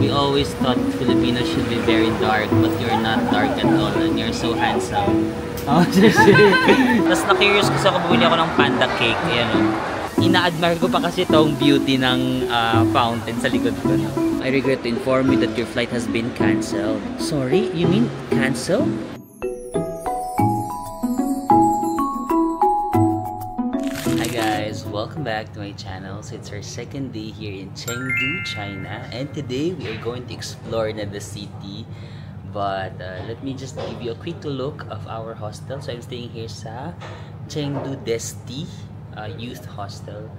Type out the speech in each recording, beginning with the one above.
We always thought Filipinos should be very dark, but you're not dark at all and you're so handsome. Oh, tapos na-curious kasi ako, bumili ako ng panda cake. Ayan o. Ina-admire ko pa kasi itong beauty ng fountain sa likod ko. No? I regret to inform you that your flight has been cancelled. Sorry? You mean cancel? Hi guys! Welcome back to my channel. So it's our second day here in Chengdu, China. And today we are going to explore the city. But let me just give you a quick look of our hostel. So I'm staying here sa Chengdu Desti Youth Hostel.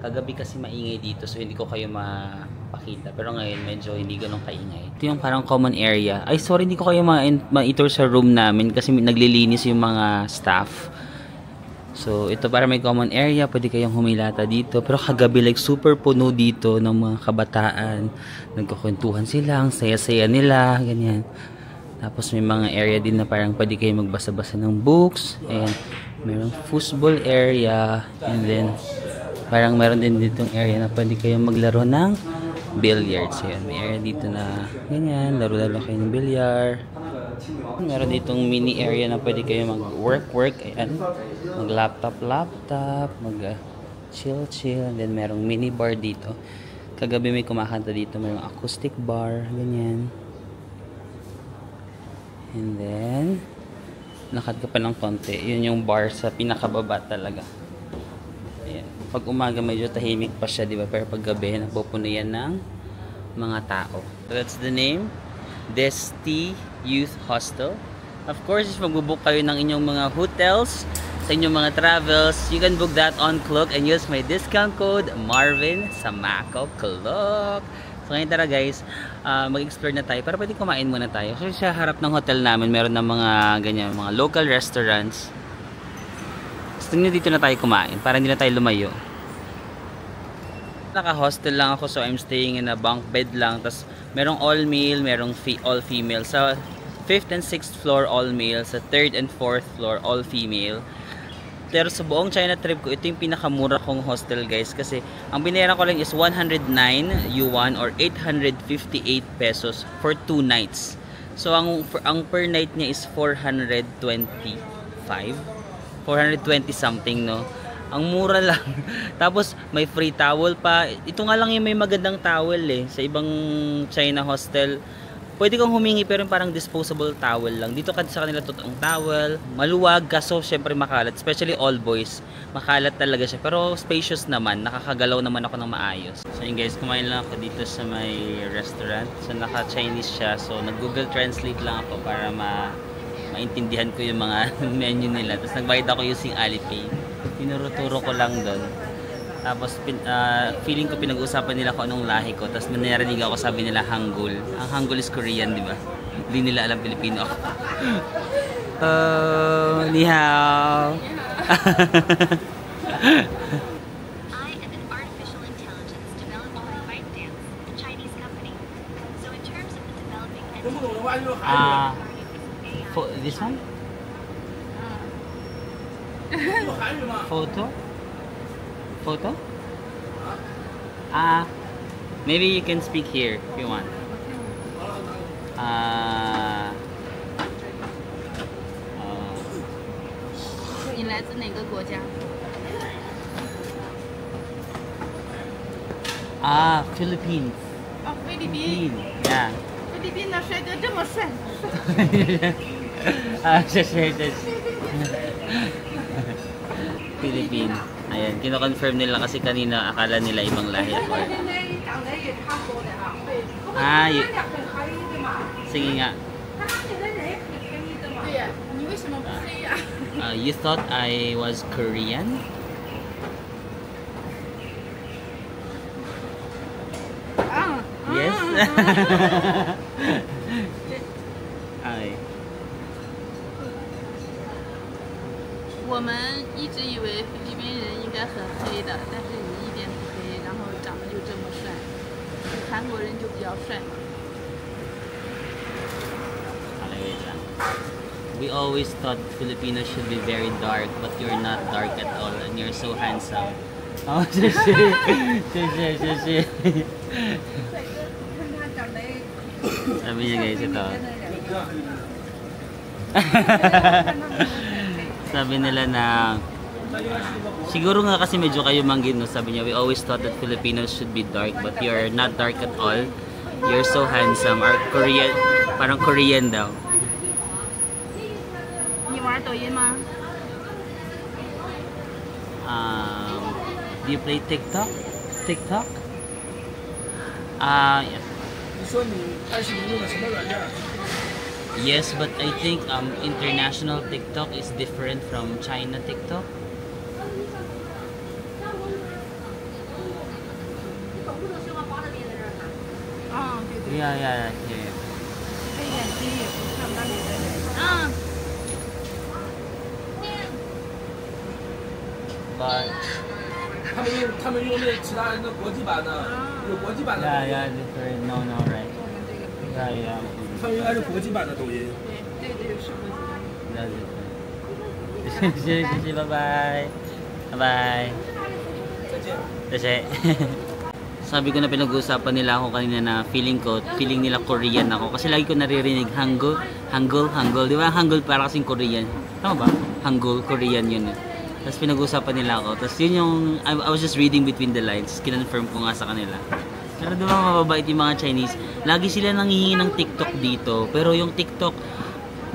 Kagabi kasi maingay dito so hindi ko kayo mapakita. Pero ngayon medyo hindi ganun kaingay. Ito yung parang common area. Ay sorry, hindi ko kayo ma-tour sa room namin kasi naglilinis yung mga staff. So ito para may common area, pwede kayong humilata dito. Pero kagabi like super puno dito ng mga kabataan. Nagkukwentuhan sila, ang saya-saya nila, ganyan. Tapos may mga area din na parang pwede kayo magbasa-basa ng books. And merong football area. And then parang meron din ditong area na pwede kayo maglaro ng billiards. Ayan, may area dito na ganyan, laro-laro kayo ng billiard. Meron ditong mini area na pwede kayo mag-work. Ayan, mag-laptop, mag-chill. And then merong mini bar dito. Kagabi may kumakanta dito, merong acoustic bar, ganyan. And then, lakad ka pa ng konti. Yun yung bar sa pinakababa talaga. Ayan. Pag umaga medyo tahimik pa siya, di ba? Pero pag gabi, napupuno yan ng mga tao. So that's the name. Desti Youth Hostel. Of course, if magbubook kayo ng inyong mga hotels, sa inyong mga travels, you can book that on Klook and use my discount code Marvin sa Macau Klook. So ngayon tara guys, mag-explore na tayo. Para pwede kumain muna tayo. Kasi sa harap ng hotel namin, meron ng mga ganyan, mga local restaurants. Gusto nyo dito na tayo kumain para hindi na tayo lumayo. Naka-hostel lang ako, so I'm staying in a bunk bed lang. Tapos merong all-meal, merong all-female. Sa 5th and 6th floor all-male, sa 3rd and 4th floor all-female. Pero sa buong China trip ko, ito yung pinakamura kong hostel guys. Kasi ang binayaran ko lang is 109 yuan or 858 pesos for 2 nights. So ang per night niya is 420 something, no? Ang mura lang. Tapos may free towel pa. Ito nga lang yung may magandang towel eh. Sa ibang China hostel, pwede kang humingi pero parang disposable towel lang. Dito kasi sa kanila totoong towel. Maluwag kaso syempre makalat. Especially all boys. Makalat talaga siya. Pero spacious naman. Nakakagalaw naman ako ng maayos. So yun guys, kumain lang ako dito sa may restaurant. So naka-Chinese siya. So nag-Google Translate lang ako para maintindihan ko yung mga menu nila. Tapos nagbayad ako using Alipay. Tinuro-turo ko lang doon. Tapos feeling ko pinag-uusapan nila kung anong lahi ko. Tapos narinig ako sabi nila Hangul. Ang Hangul is Korean, di ba? Hindi nila alam Pilipino ako. Ni hao. I am an artificial intelligence developed by ByteDance, a Chinese company. So in terms of the developing This one? Photo? Maybe you can speak here if you want. Philippines. Oh, Philippines. Yeah. Philippines 的帅哥这么帅。Philippines. Ayan, kino-confirm nila kasi kanina akala nila ibang lahi ako. Sige nga. You thought I was Korean? Yes. Ay. 我们一直以为菲律宾人应该很黑的，但是你一点不黑，然后长得就这么帅。韩国人就比较帅嘛。 We always thought Filipinos should be very dark, but you're not dark at all, and you're so handsome. Oh, 谢谢，谢谢，谢谢。Sabi niya guys, ito. Sabi nila na siguro nga kasi medyo kayo manggin, no? Sabi niya, we always thought that Filipinos should be dark, but you're not dark at all. You're so handsome. Or Korean, parang Korean daw. 你玩抖音吗？ Do you play TikTok? TikTok? Yeah. 你说你拍视频用的什么软件？ Yes, but I think international TikTok is different from China TikTok. 嗯，对对。 Yeah. 黑眼睛也不上班里的人。嗯。 But 他们用那其他人的国际版的，有国际版的。 yeah, different. No, right. 我们这个不是。 Yeah. 他们应该是国际版的抖音。对，是国际版。 That's it. Bye-bye. Bye-bye. 再见。 Sabi ko na pinag-uusapan nila ako kanina na feeling nila Korean ako. Kasi lagi ko naririnig Hangul. Di ba? Hangul para kasing Korean. Tama ba? Hangul, Korean yun. Tapos pinag-uusapan nila ako. Tapos yun yung, I was just reading between the lines. Kinonfirm ko nga sa kanila. Pero di ba mababait yung mga Chinese? Lagi sila nanghihingi ng TikTok dito. Pero yung TikTok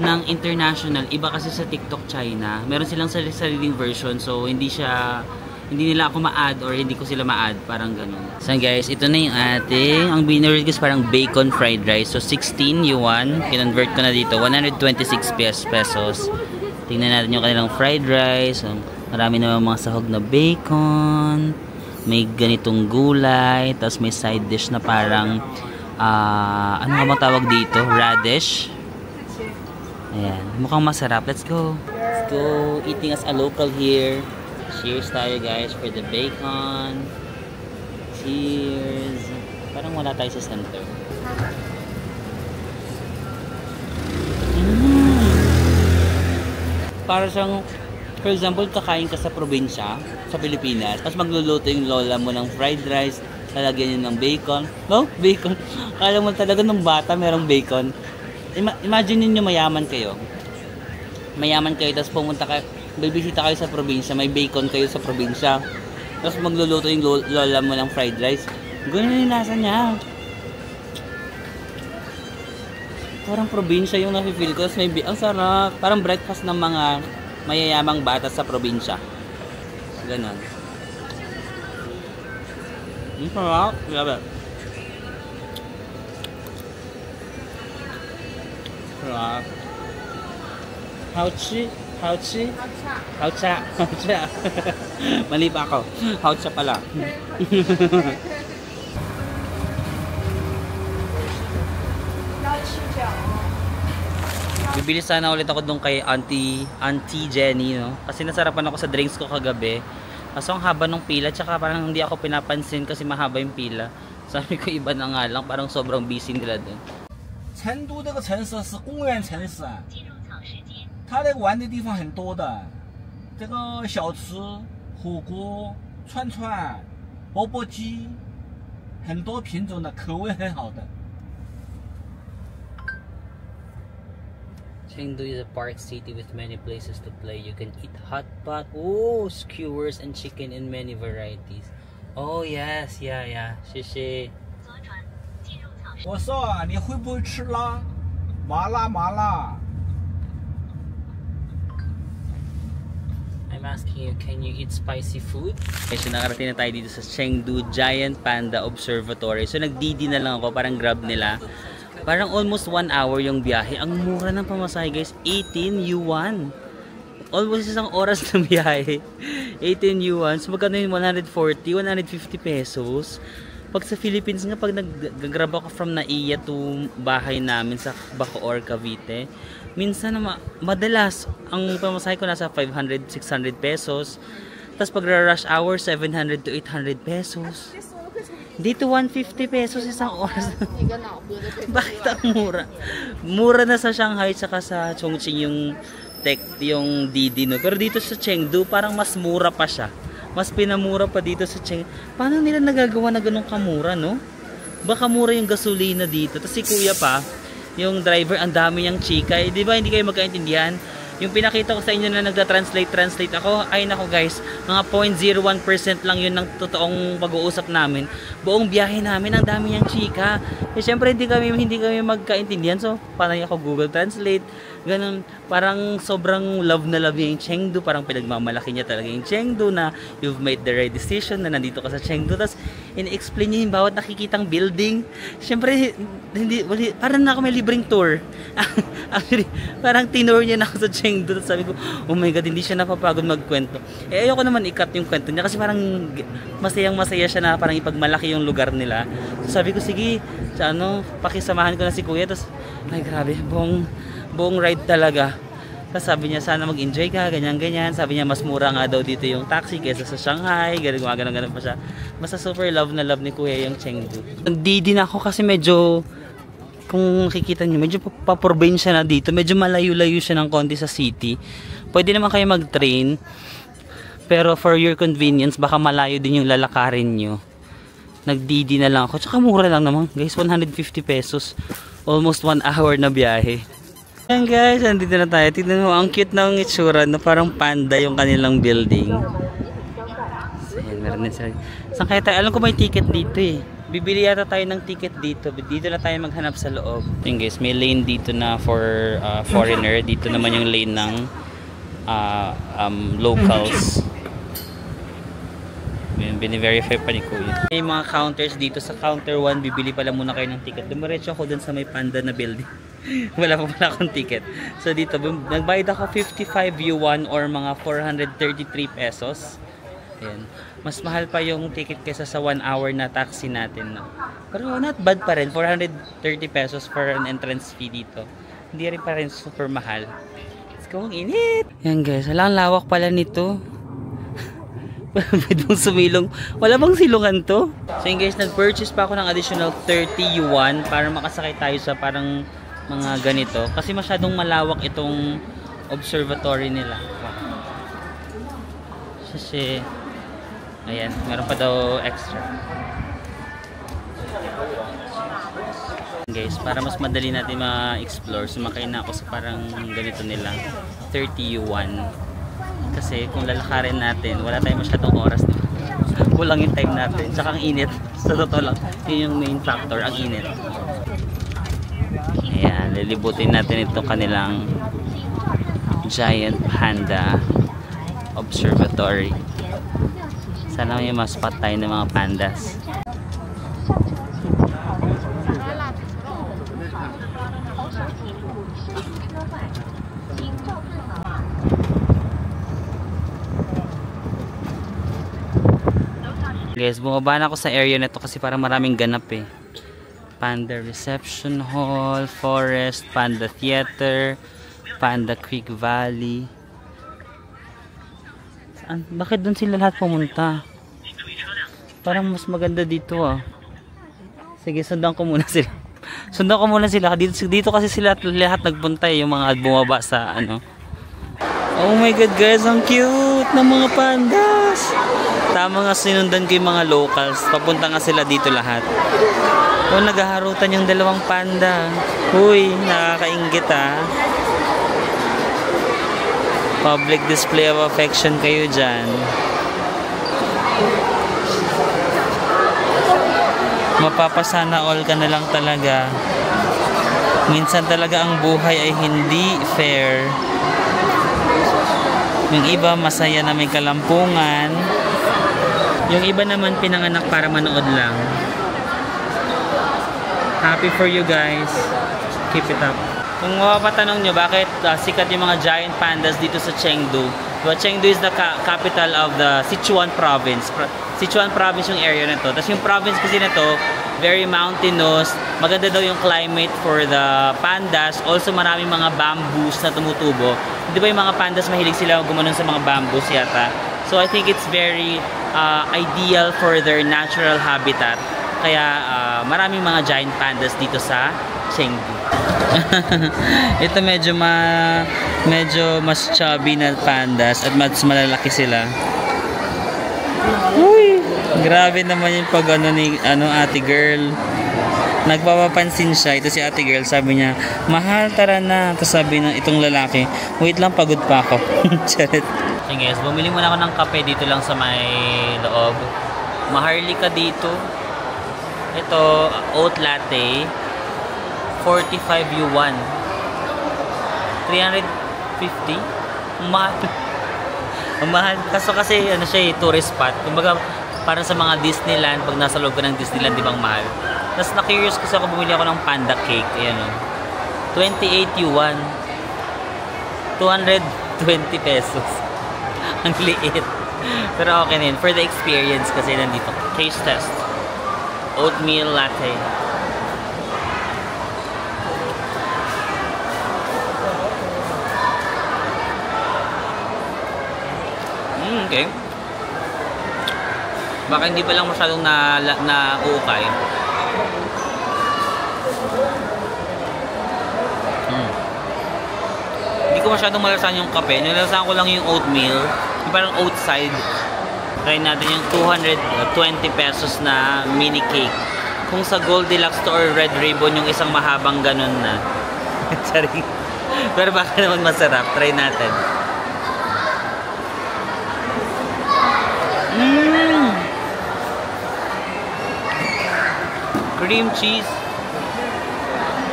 ng international, iba kasi sa TikTok China. Meron silang sariling version. So hindi nila ako ma-add or hindi ko sila ma-add, parang ganun. So guys, ito na yung ating, ang binurid ko is parang bacon fried rice. So 16 yuan, kinonvert ko na dito, 126 pesos. Tingnan natin yung kanilang fried rice. So, marami naman mga sahog na bacon, may ganitong gulay, tapos may side dish na parang, ano nga bang tawag dito? Radish. Ayan, mukhang masarap. Let's go. Let's go eating as a local here. Cheers tayo guys for the bacon. Cheers. Parang wala tayo sa center. Para siyang, for example, kakain ka sa probinsya, sa Pilipinas, tapos magluluto yung lola mo ng fried rice, lalagyan nyo ng bacon. No? Bacon. Kala mo talaga nung bata merong bacon. Imagine niyo mayaman kayo. Tapos pumunta kayo, bibisita kayo sa probinsya, may bacon kayo sa probinsya. Tapos magluluto yung lola mo ng fried rice. Ganun yung lasa niya. Parang probinsya yung nafe-feel ko. Tapos ang sarap. Parang breakfast ng mga mayayamang bata sa probinsya. Ganun. Ang sarap. Grabe. Sarap. Hauchi. Mali pa ako. Haucha pala. Bibili sana ulit ako doon kay Auntie Jenny, no? Kasi nasarapan ako sa drinks ko kagabi. Kaso ang haba ng pila, tsaka parang hindi ako pinapansin kasi mahaba yung pila. Sabi ko iba na nga lang, parang sobrang busy nila doon. 成都这个城市是公园城市啊，它这个玩的地方很多的，这个小吃、火锅、串串、钵钵鸡，很多品种的，口味很好的。 Chengdu is a park city with many places to play. You can eat hot pot, skewers and chicken in many varieties. Oh yes, yeah. 谢谢。 我说啊，你会不会吃辣？麻辣。 I'm asking you, can you eat spicy food? Okay, so nakarating na tayo dito sa Chengdu Giant Panda Observatory. So nagdidi na lang ako, parang grab nila. Parang almost 1 hour yung biyahe. Ang mura ng pamasahe guys, 18 yuan. Almost isang oras ng biyahe. 18 yuan. So magkano yun? 140, 150 pesos. Pag sa Philippines nga, pag nag-grab ako from Naiya to bahay namin sa Bacoor, Cavite, minsan na madalas, ang pamasahe ko nasa 500, 600 pesos. Tapos pag rush hour, 700 to 800 pesos. Dito 150 pesos isang oras. Bakit ang mura? Mura na sa Shanghai tsaka sa Chongqing yung Didi, no? Pero dito sa Chengdu parang mas mura pa siya. Mas pinamura pa dito sa Chengdu. Paano nila nagagawa na ganun kamura, no? baka mura yung gasolina dito. Tapos si kuya pa, yung driver, ang dami niyang chika. Eh, di ba hindi kayo magkaintindihan? Yung pinakita ko sa inyo na nagda-translate ako, ay nako guys, mga 0.01% lang yun ng totoong pag-uusap namin. Buong biyahe namin, ang dami niyang chika. Eh syempre hindi kami magkaintindihan. So, panay ako Google Translate. Ganun, parang sobrang love na love niya yung Chengdu. Parang pinagmamalaki niya talaga yung Chengdu na you've made the right decision na nandito ka sa Chengdu. Tapos, in-explain niya yung bawat nakikitang building. Syempre, parang na ako may libreng tour. Actually, parang tinur niya na ako sa Chengdu. Tapos sabi ko, oh my god, hindi siya napapagod magkwento. Eh, ayoko naman i-cut yung kwento niya kasi parang masayang-masaya siya na parang ipagmalaki yung lugar nila. So sabi ko, sige, pakisamahan ko na si kuya. Tapos, ay grabe, buong ride talaga. Tapos sabi niya, sana mag-enjoy ka, ganyan-ganyan. Sabi niya, mas mura nga daw dito yung taxi kaysa sa Shanghai. Ganun pa siya. Basta super love na love ni kuya yung Chengdu. Hindi din ako kasi medyo, kung makikita nyo, medyo paprobinsya na dito. Medyo malayo-layo siya ng konti sa city. Pwede naman kayo mag-train. Pero for your convenience, baka malayo din yung lalakarin nyo. Nag-DD na lang ako. Tsaka mura lang naman. Guys, 150 pesos. Almost 1 hour na biyahe. Ayan guys, andito na tayo. Tignan mo, ang cute ng itsura na parang panda yung kanilang building. So, ayan, meron din sila. Saan kaya tayo? Alam ko may ticket dito eh. Bibili yata tayo ng ticket dito. Dito na tayo maghanap sa loob. Ayan guys, may lane dito na for foreigner. Dito naman yung lane ng locals. Bini-verify pa ni kuya. May mga counters dito. Sa counter 1, bibili pala muna kayo ng ticket. Dumiretso ako dun sa may panda na building. Wala pa pala akong ticket. So dito, nagbayad ako 55 yuan or mga 433 pesos. Ayan. Mas mahal pa yung ticket kaysa sa 1 hour na taxi natin. No? Pero not bad pa rin. 430 pesos for an entrance fee dito. Hindi rin pa rin super mahal. Let's go, ang init! Ayan guys, walang lawak pala nito. Pwede mong sumilong. Wala bang silungan to? So yun guys, nag-purchase pa ako ng additional 30 yuan para makasakay tayo sa parang mga ganito. Kasi masyadong malawak itong observatory nila. Kasi, ayan, meron pa daw extra. Guys, para mas madali natin ma-explore, sumakay na ako sa parang ganito nila. 30 yuan. Kasi kung lalakarin natin, wala tayong masyadong oras. Kulang yung time natin. Tsaka ang init. Sa totoo lang, yun yung main factor, ang init. Ayan, lilibutin natin itong kanilang giant panda observatory. Sana may ma-spot tayo ng mga pandas. Guys, bumaba na ako sa area na to kasi parang maraming ganap eh. Panda Reception Hall, Forest, Panda Theater, Panda Creek Valley. Saan? Bakit doon sila lahat pumunta? Parang mas maganda dito ah. Sige, sundan ko muna sila. Sundan ko muna sila. Dito kasi sila lahat nagpunta eh, yung mga bumaba sa ano. Oh my god guys, ang cute ng mga pandas. Tama nga, sinundan ko yung mga locals. Papunta nga sila dito lahat. Oh, naghaharutan yung dalawang panda. Uy, nakakainggit ah. Public display of affection kayo dyan. Mapapasana all ka na lang talaga. Minsan talaga ang buhay ay hindi fair. Yung iba masaya na may kalampungan. Yung iba naman pinanganak para manood lang. Happy for you guys. Keep it up. Kung mapapatanong nyo bakit sikat yung mga giant pandas dito sa Chengdu. Well, Chengdu is the capital of the Sichuan province. Sichuan province yung area na to. Tapos yung province kasi na to, very mountainous. Maganda daw yung climate for the pandas. Also maraming mga bamboos na tumutubo. Di ba yung mga pandas mahilig sila gumanon sa mga bamboos yata? So I think it's very ideal for their natural habitat. Kaya maraming mga giant pandas dito sa Chengdu. Ito medyo mas chubby na pandas at mas malalaki sila. Uy, grabe naman yung pag ano ni ate girl. Nagpapapansin siya. Ito si ate girl, sabi niya, mahal, tara na. Tapos sabi ng itong lalaki, wait lang, pagod pa ako. Charit. Okay guys, bumili muna ako ng kape dito lang sa may loob. Maharlika dito. Ito, oat latte. 45 yuan. 350. Mahal. Ang mahal. Kaso kasi, ano siya, tourist spot. Kumbaga, parang sa mga Disneyland, pag nasa loob ka ng Disneyland, di bang mahal? Tapos na-curious kasi ako, bumili ako ng panda cake. Ayan o. 28 yuan. 220 pesos. Ang liit. Pero okay na yun. For the experience kasi nandito. Taste test. Oatmeal latte. Okay. Baka hindi pa lang masyadong na-ukay. Hindi ko masyadong malasahan yung kape. Nalasahan ko lang yung oatmeal. Yung parang oat side. Try natin yung 220 pesos na mini cake. Kung sa Goldilocks to or Red Ribbon, yung isang mahabang ganun na. Sorry. Pero baka naman masarap. Try natin. Cream cheese.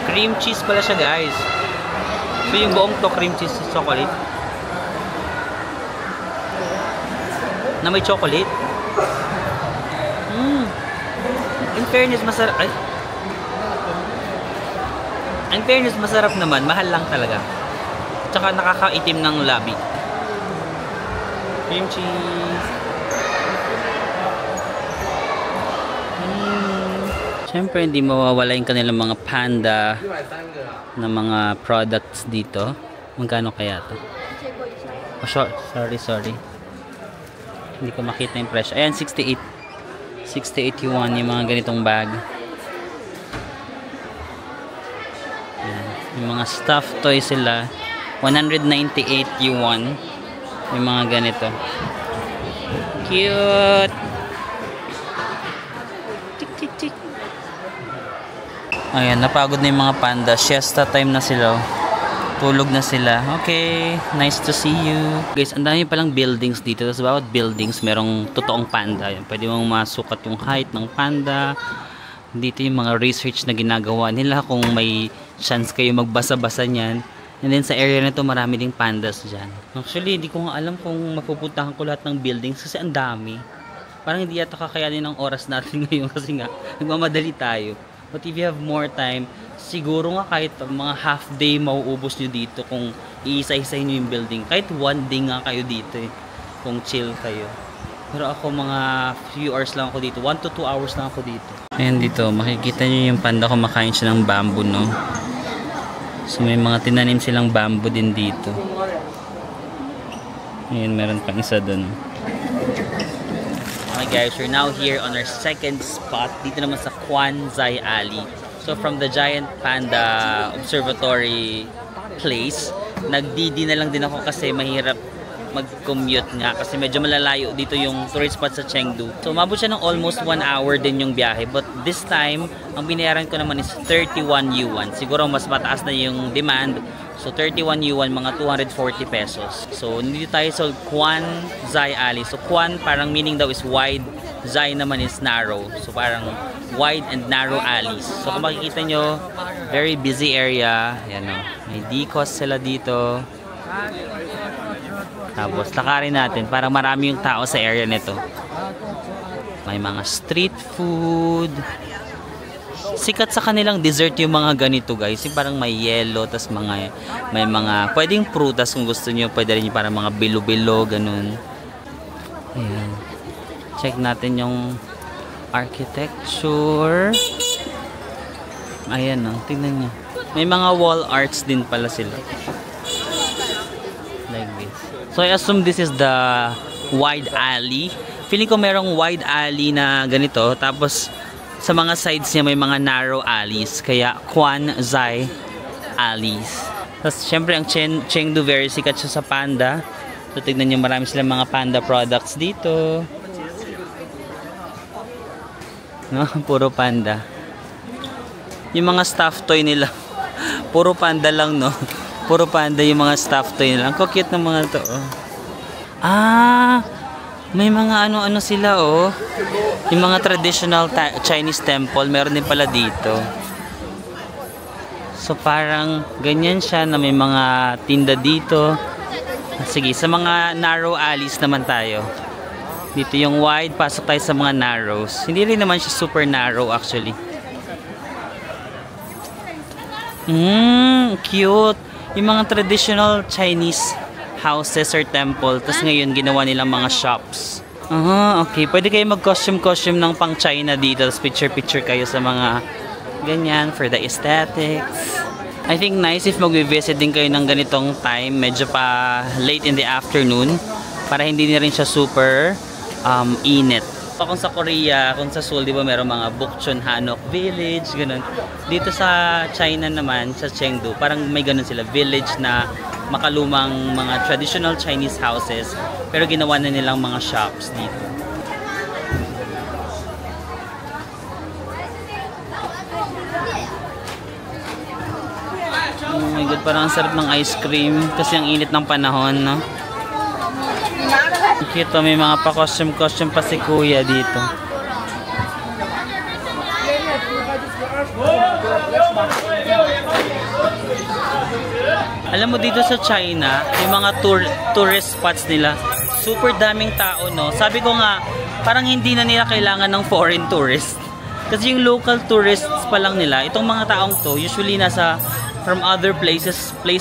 Cream cheese pala siya, guys. So yung buong to cream cheese chocolate. Na may chocolate. In fairness, masarap. Ay. In fairness, masarap naman. Mahal lang talaga. Tsaka nakakaitim ng labi. Cream cheese. Siyempre, hindi mawawala yung kanilang mga panda na mga products dito. Magkano kaya to? Oh, sorry. Hindi ko makita yung presyo. Ayan, 68. 68 yuan yung mga ganitong bag. Ayan. Yung mga stuffed toys sila. 198 yuan. Yung mga ganito. Cute! Tik. Ayan, napagod na yung mga panda. Siesta time na sila. Tulog na sila. Okay, nice to see you. Guys, ang dami palang buildings dito. Tapos bawat buildings, merong totoong panda. Ayan, pwede mong masukat yung height ng panda. Dito yung mga research na ginagawa nila kung may chance kayo magbasa-basa niyan. And then sa area na to marami ding pandas dyan. Actually, hindi ko nga alam kung mapupuntahan ko lahat ng buildings kasi ang dami. Parang hindi yata kakayanin ng oras natin ngayon kasi nga, nagmamadali tayo. But if you have more time, siguro nga kahit mga half day mauubos nyo dito kung iisa-isahin nyo yung building. Kahit one day nga kayo dito eh, kung chill kayo. Pero ako mga few hours lang ako dito. 1 to 2 hours lang ako dito. Ayan dito, makikita nyo yung panda kumakain siya ng bamboo, no? So may mga tinanim silang bamboo din dito. Ayan, meron pang isa dun. Okay guys, we're now here on our second spot. Dito naman sa Quan Zai Alley. So from the Giant Panda Observatory place, nagdidi na lang din ako kasi mahirap mag-commute nga kasi medyo malalayo dito yung tourist spot sa Chengdu. So umabot siya ng almost 1 hour din yung biyahe. But this time, ang binayaran ko naman is 31 yuan. Siguro mas mataas na yung demand. So 31 yuan, mga 240 pesos. So nandito tayo sa Quan Zai Alley. So Quan parang meaning daw is wide, Zai naman is narrow. So parang wide and narrow alleys. So kung makikita nyo, very busy area. Ayan o. May decos sila dito. Tapos lakarin natin, parang marami yung tao sa area nito. May mga street food. Sikat sa kanilang dessert yung mga ganito guys. Yung parang may yellow, tas may mga pwedeng prutas kung gusto niyo. Pwede rin yung parang mga bilo-bilo, ganun. Ayan. Check natin yung architecture. Ayan o, tingnan nyo. May mga wall arts din pala sila. Like this. So I assume this is the wide alley. Feeling ko merong wide alley na ganito. Tapos sa mga sides niya may mga narrow alleys. Kaya Quan Zai Alleys. Tapos syempre ang Chengdu very sikat siya sa panda. So tignan nyo, marami silang mga panda products dito. No? Puro panda. yung mga stuffed toy nila. Puro panda lang, no? Puro panda yung mga stuffed toy nila. Ang cute ng mga to, oh. Ah, may mga ano-ano sila, oh. Yung mga traditional Chinese temple, meron din pala dito. So parang ganyan siya na may mga tinda dito. Sige, sa mga narrow alleys naman tayo. Dito yung wide, pasok tayo sa mga narrows. Hindi rin naman siya super narrow actually. Cute. Yung mga traditional Chinese houses or temple. Tapos ngayon ginawa nilang mga shops. Okay. Pwede kayo mag-costume ng pang China dito. Tapos picture-picture kayo sa mga ganyan for the aesthetics. I think nice if mag-visit din kayo ng ganitong time. Medyo pa late in the afternoon. Para hindi na rin siya super init. Kung sa Korea, kung sa Seoul, di ba meron mga Bukchon Hanok Village, ganun. Dito sa China naman, sa Chengdu, parang may ganun sila, village na makalumang mga traditional Chinese houses, pero ginawa na nilang mga shops dito. Oh my god, parang ang sarap ng ice cream kasi ang init ng panahon, no? Cute, may mga pa-costume pa si kuya dito. Alam mo dito sa China, yung mga tourist spots nila, super daming tao, no? Sabi ko nga, parang hindi na nila kailangan ng foreign tourists. Kasi yung local tourists pa lang nila, itong mga taong to, usually nasa from other place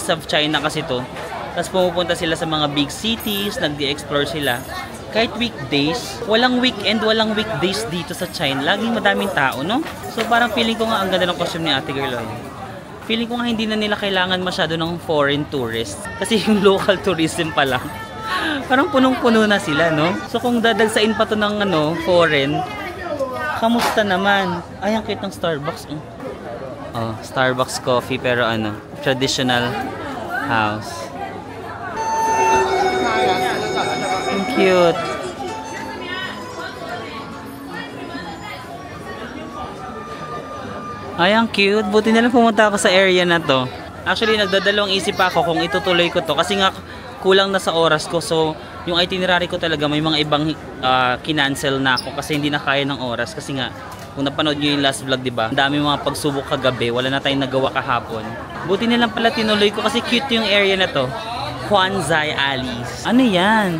of China kasi to. Tapos pumupunta sila sa mga big cities, nag-explore sila. Kahit weekdays, walang weekend, walang weekdays dito sa China. Laging madaming tao, no? So parang feeling ko nga ang ganda ng costume ni Ate Girl. Feeling ko nga hindi na nila kailangan masyado ng foreign tourists. Kasi yung local tourism pa lang. Parang punong-puno na sila, no? So kung dadagsain pa to ng foreign, kamusta naman? Ay, ang cute ng Starbucks. Oh, Starbucks coffee pero traditional house. Cute. Ay, ang cute. Buti na lang pumunta ako sa area na to. Actually, nagdadalawang isip ako kung itutuloy ko to. Kasi nga, kulang na sa oras ko. So, yung itinerary ko talaga, may mga ibang kinancel na ako. Kasi hindi na kaya ng oras. Kasi nga, kung napanood nyo yung last vlog, diba? Ang dami mga pagsubok kagabi. Wala na tayong nagawa kahapon. Buti na lang pala tinuloy ko kasi cute yung area na to. Huanzai Alleys. Ano yan?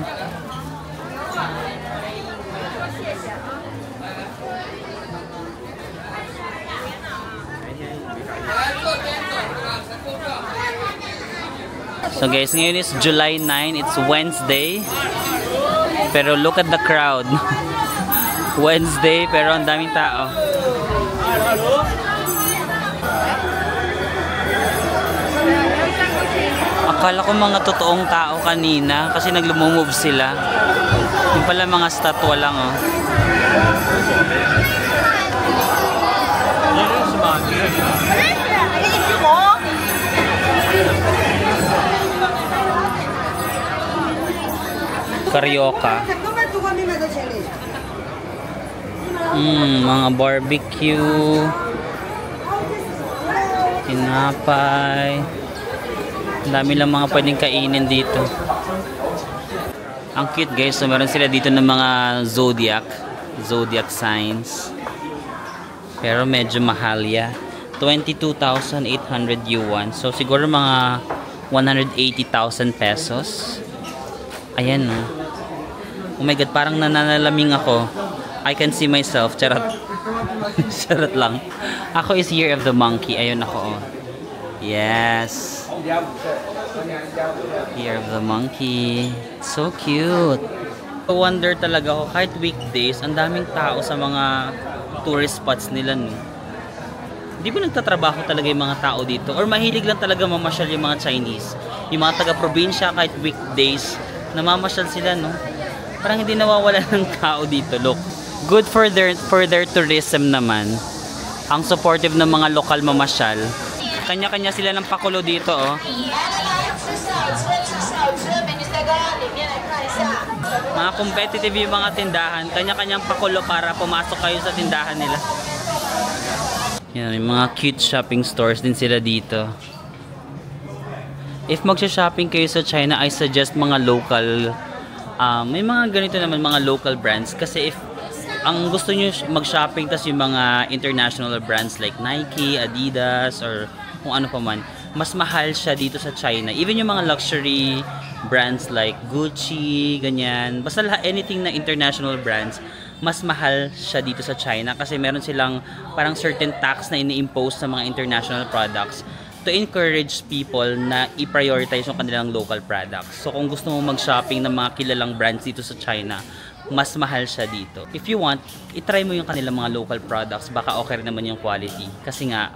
So guys, ngayon is July 9, it's Wednesday. Pero look at the crowd. Wednesday, pero ang daming tao. Akala ko mga totoong tao kanina kasi nag-move sila. Yung pala mga statwa lang, oh. Carioca. Mga barbecue. Tinapay. Ang dami lang mga pwedeng kainin dito. Ang cute guys. So meron sila dito ng mga zodiac signs. Pero medyo mahal ya. 22,800 yuan. So siguro mga 180,000 pesos. Ayan, no. Oh my god, parang nananalamig ako. I can see myself. Charot. Charot lang. Ako is Year of the Monkey. Ayun ako, oh. Yes. Year of the Monkey. So cute. Wonder talaga ako, kahit weekdays, ang daming tao sa mga tourist spots nila, no. Di ba nagtatrabaho talaga yung mga tao dito? Or mahilig lang talaga mamasyal yung mga Chinese? Yung mga taga-probinsya, kahit weekdays, namamasyal sila, no? Parang hindi nawawala ng tao dito. Look, good for their tourism naman. Ang supportive ng mga lokal mamasyal. Kanya-kanya sila ng pakulo dito, oh. Mga competitive yung mga tindahan. Kanya-kanyang pakulo para pumasok kayo sa tindahan nila. Yan, may mga cute shopping stores din sila dito. If magsha-shopping kayo sa China, I suggest mga local. May mga ganito naman, mga local brands. Kasi if ang gusto nyo mag-shopping, tas yung mga international brands like Nike, Adidas, or kung ano pa man, mas mahal siya dito sa China. Even yung mga luxury brands like Gucci, ganyan. Basta anything na international brands, mas mahal siya dito sa China kasi meron silang parang certain tax na ini-impose sa mga international products to encourage people na i-prioritize yung kanilang local products. So kung gusto mo mag-shopping ng mga kilalang brands dito sa China, mas mahal siya dito. If you want, itry mo yung kanilang mga local products, baka okay rin naman yung quality. Kasi nga,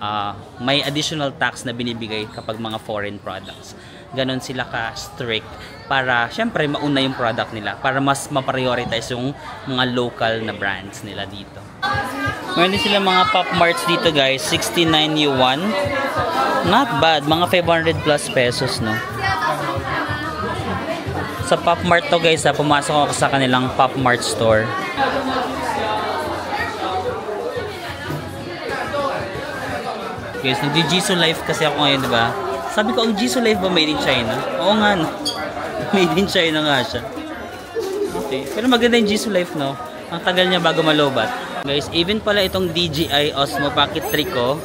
may additional tax na binibigay kapag mga foreign products. Ganon sila ka-strict para, syempre, mauna yung product nila. Para mas ma-prioritize yung mga local na brands nila dito. Meron din sila mga Pop Marts dito guys, 69 yuan. Not bad, mga 500 plus pesos, no? Sa Pop Mart to guys, pumasok ako sa kanilang Pop Mart store. Guys, nag-Jisoo Life kasi ako ngayon, diba? Sabi ko, ang Jisoo Life ba made in China? Oo nga, no? Made in China nga siya. Okay. Pero maganda yung Jisoo Life, no? Ang tagal niya bago malobat. Guys, even pala itong DJI Osmo Pocket 3 ko,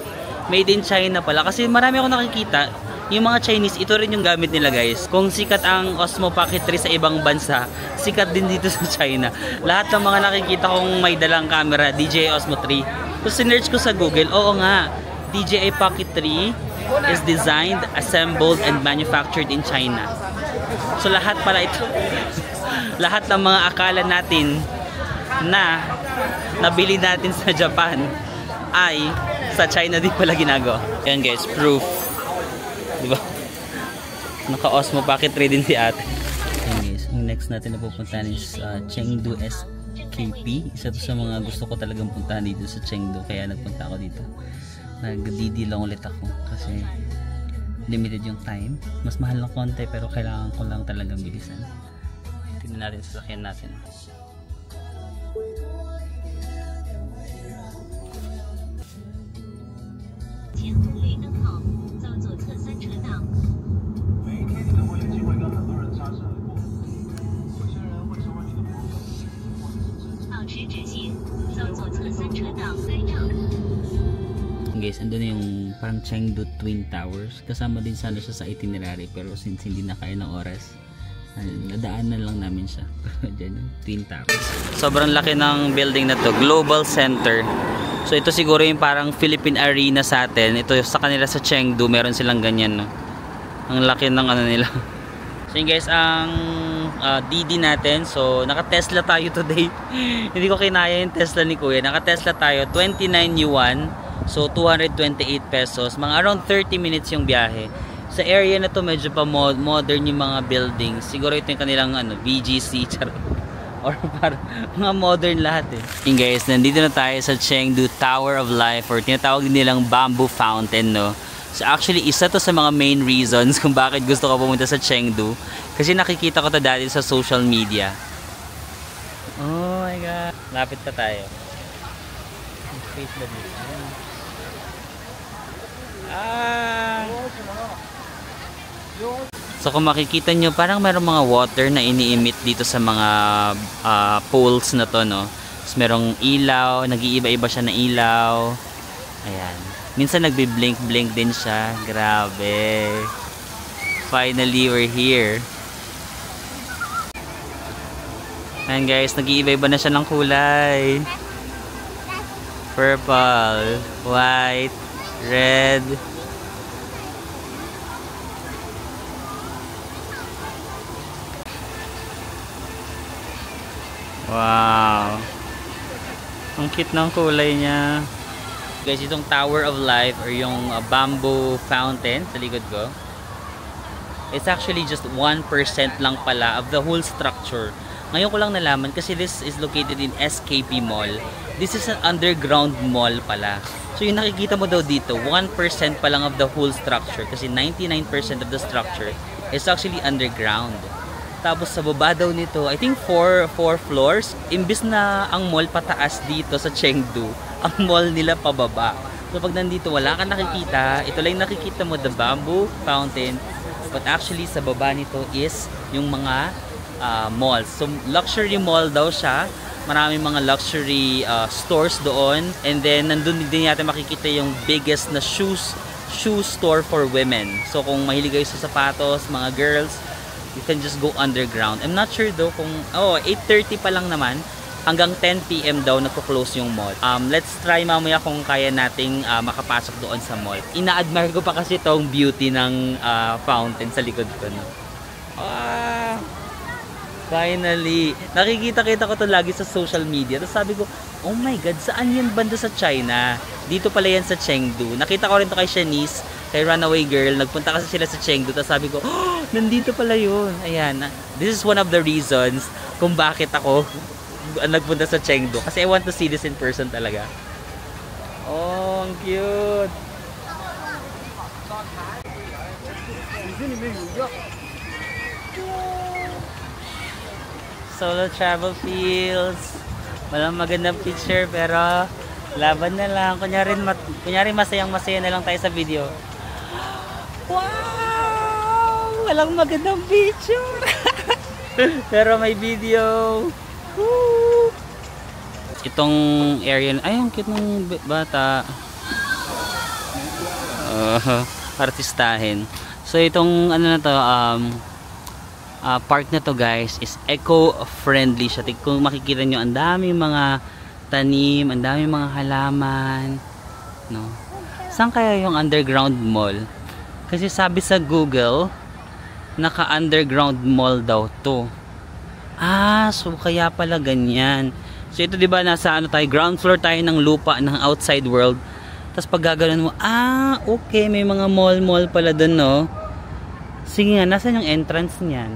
made in China pala. Kasi marami ako nakikita, yung mga Chinese, ito rin yung gamit nila guys. Kung sikat ang Osmo Pocket 3 sa ibang bansa, sikat din dito sa China. Lahat ng mga nakikita kong may dalang camera, DJI Osmo 3. So sinearch ko sa Google, oo nga, DJI Pocket 3 is designed, assembled, and manufactured in China. So lahat pala ito, lahat ng mga akala natin na nabili natin sa Japan ay sa China din pala ginagawa. Yan guys, proof. Diba? Naka-Osmo Pocket 3 din si ate. Okay guys, yung next natin na pupuntahan is Chengdu SKP. Isa to sa mga gusto ko talagang puntahan dito sa Chengdu. Kaya nagpunta ako dito. Nag-DD lang ulit ako. Kasi limited yung time. Mas mahal ng konti pero kailangan ko lang talagang bilisan. Tingnan natin sa sasakyan natin. Guys, andun yung parang Chengdu Twin Towers. Kasama din sana siya sa itinerary pero since hindi na kaya ng oras, nadaanan lang namin siya. Diyan yung Twin Towers. Sobrang laki ng building na to, Global Center. So ito siguro yung parang Philippine Arena sa atin. Ito sa kanila sa Chengdu, meron silang ganyan, no? Ang laki ng ano nila. So yun guys, ang DD natin. So naka-Tesla tayo today. Hindi ko kinaya yung Tesla ni Kuya. Naka-Tesla tayo, 29 yuan. So 228 pesos. Mga around 30 minutes yung biyahe. Sa area na to medyo pa modern yung mga buildings. Siguro ito yung kanilang BGC, charot. Or para mga modern lahat eh. Yung guys, nandito na tayo sa Chengdu Tower of Life or tinatawag din nilang Bamboo Fountain, no? So actually, isa to sa mga main reasons kung bakit gusto ko pumunta sa Chengdu. Kasi nakikita ko to dati sa social media. Oh my god. Lapit pa tayo. Face ba dito? So kung makikita nyo, parang mayroong mga water na ini-emit dito sa mga poles na to, no? Tapos merong ilaw, nag-iiba-iba siya na ilaw. Ayan. Minsan nagbi-blink-blink din siya. Grabe. Finally, we're here. Ayan guys, nag-iiba-iba na siya ng kulay. Purple, white, red. Wow. Ang cute ng kulay niya. Guys, itong Tower of Life or yung bamboo fountain sa likod ko, it's actually just 1% lang pala of the whole structure. Ngayon ko lang nalaman kasi this is located in SKP Mall. This is an underground mall pala. So yung nakikita mo daw dito, 1% pa lang of the whole structure kasi 99% of the structure is actually underground. Tapos sa baba daw nito, I think 4 floors. Imbis na ang mall pataas dito sa Chengdu, ang mall nila pababa. So pag nandito wala ka nakikita, ito lang nakikita mo, the bamboo fountain. But actually sa baba nito is yung mga malls. So luxury mall daw siya. Maraming mga luxury stores doon. And then nandun din natin makikita yung biggest na shoe store for women. So kung mahilig kayo sa sapatos, mga girls, you can just go underground. I'm not sure though kung 8:30 pa lang naman. Hanggang 10 PM daw nagko-close yung mall. Let's try mamaya kung kaya nating makapasok doon sa mall. Ina-admire ko pa kasi itong beauty ng fountain sa likod ko, no? Finally! Nakikita-kita ko to lagi sa social media. Tapos sabi ko, oh my God, saan yan banda sa China? Dito pala yan sa Chengdu. Nakita ko rin to kay Shanice, kay Runaway Girl. Nagpunta kasi sila sa Chengdu. Tapos sabi ko, oh, nandito pala yun. Ayan. This is one of the reasons kung bakit ako nagpunta sa Chengdu. Kasi I want to see this in person talaga. Oh, ang cute! Solo travel feels. Walang magandang picture pero laban na lang. Kunyari masayang-masaya na lang tayo sa video. Wow! Walang magandang picture. Pero may video. Woo! Itong area, ay ang cute ng bata. Artistahin. So itong ano na to, park na to guys is eco-friendly siya. Kung makikita nyo, ang daming mga tanim, ang daming mga halaman, no? Saan kaya yung underground mall? Kasi sabi sa Google, naka-underground mall daw to. So kaya pala ganyan. So ito 'di ba, nasa ano tayo, ground floor tayo ng lupa ng outside world. Tapos pag gagawin mo, okay, may mga mall pala doon, no? Sige nga, nasan yung entrance niyan?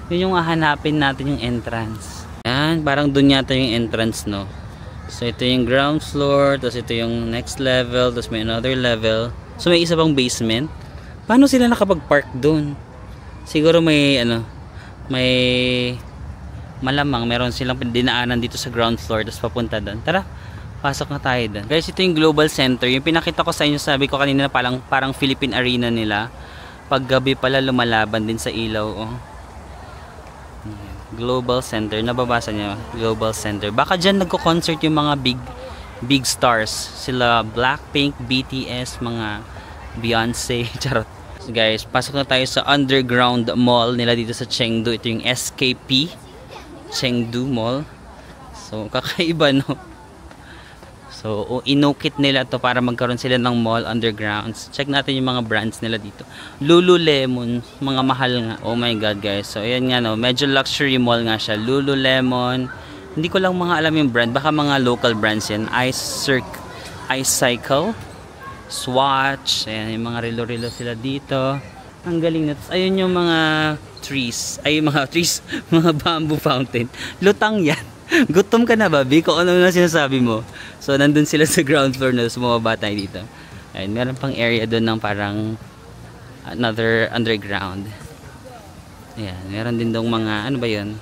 Yun yung hahanapin natin, yung entrance. Yan, parang dun yata yung entrance, no? So ito yung ground floor, tapos ito yung next level, tapos may another level. So may isa pang basement. Paano sila nakapag-park dun? Siguro may malamang meron silang dinaanan dito sa ground floor, tapos papunta dun. Tara, pasok na tayo dun. Guys, ito yung Global Center. Yung pinakita ko sa inyo, sabi ko kanina, parang Philippine Arena nila. Paggabi pala lumalaban din sa ilaw, oh. Global Center, nababasa niya, Global Center. Baka dyan nagko-concert yung mga big stars. Sila Blackpink, BTS, mga Beyonce, charot. So guys, pasok na tayo sa underground mall nila dito sa Chengdu. Ito yung SKP Chengdu Mall. So kakaiba, no? So, inukit nila to para magkaroon sila ng mall undergrounds. Check natin yung mga brands nila dito. Lululemon, mga mahal nga. Oh my God, guys. So, ayan nga, no. Medyo luxury mall nga siya. Lululemon. Hindi ko lang mga alam yung brand. Baka mga local brands yan. Ice Cycle. Swatch. Ayan, yung mga rilo-rilo sila dito. Ang galing na. Ayun yung mga trees. Ay, mga trees. Mga bamboo fountain. Lutang yan. Gutom ka na ba, Bi? Kung ano na sinasabi mo. So, nandun sila sa ground floor na sumababa tayo dito. Ayun, meron pang area doon ng parang another underground. Ayan, meron din dong mga, ano ba yun?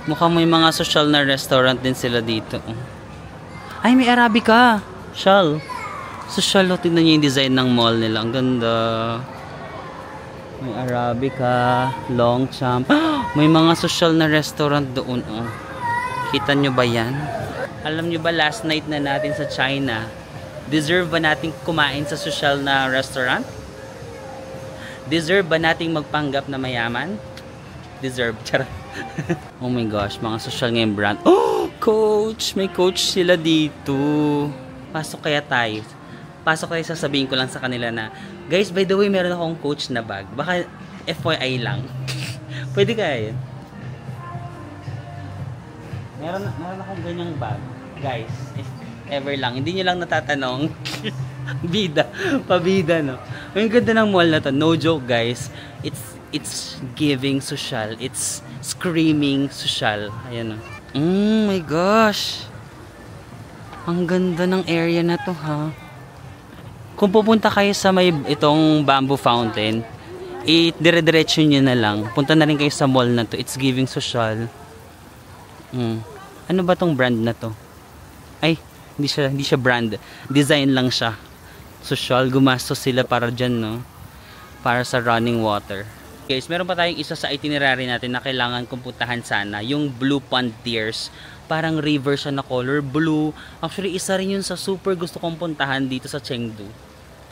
Mukhang may mga social na restaurant din sila dito. Ay, may Arabica! Shal. Social, tignan nyo yung design ng mall nila. Ang ganda. May Arabica, Longchamp. May mga social na restaurant doon, oh. Kita nyo ba yan? Alam nyo ba, last night na natin sa China, deserve ba nating kumain sa social na restaurant? Deserve ba nating magpanggap na mayaman? Deserve. Charot. Oh my gosh, mga social ngayong brand. Oh, Coach! May Coach sila dito. Pasok kaya tayo. Pasok tayo, sasabihin ko lang sa kanila na, guys, by the way, meron akong Coach na bag. Baka FYI lang. Pwede kaya yun? Meron akong ganyang bag. Guys, if ever lang. Hindi nyo lang natatanong. Bida. Pabida, no? Ang ganda ng mall na to. No joke, guys. It's giving social. It's screaming social. Ayan, no? Oh my gosh. Ang ganda ng area na to, ha? Kung pupunta kayo sa may itong bamboo fountain, dire-diretso nyo na lang. Punta na rin kayo sa mall na to. It's giving social. Ano ba tong brand na to? Ay, Hindi siya brand. Design lang siya. Social, gumastos sila para dyan, no? Para sa running water. Guys, meron pa tayong isa sa itinerary natin na kailangan kong puntahan sana. Yung Blue Pond Tears. Parang river siya na color blue. Actually, isa rin yun sa super gusto kong puntahan dito sa Chengdu.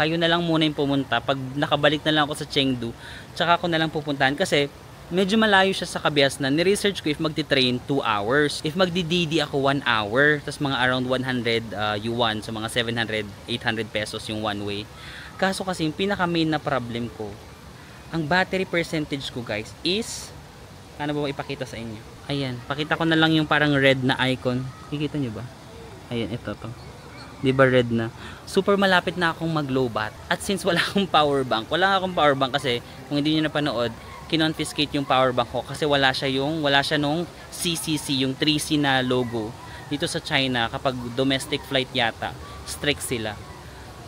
Kayo na lang muna yung pumunta. Pag nakabalik na lang ako sa Chengdu, tsaka ako na lang pupuntahan. Kasi medyo malayo siya sa Kabiasnan. Ni-research ko if magti-train 2 hours. If magdi-DD ako 1 hour. Tapos mga around 100 yuan. So mga 700, 800 pesos yung one way. Kaso kasi yung pinaka-main na problem ko, ang battery percentage ko guys is, ano ba ipakita sa inyo? Ayan, pakita ko na lang yung parang red na icon. Kikita nyo ba? Ayan, ito to. Diba red na? Super malapit na akong mag-low-bat. At since wala akong power bank kasi kung hindi nyo napanood, kinonfiscate yung power bank ko kasi wala siya nung CCC, yung 3C na logo. Dito sa China, kapag domestic flight yata, strict sila.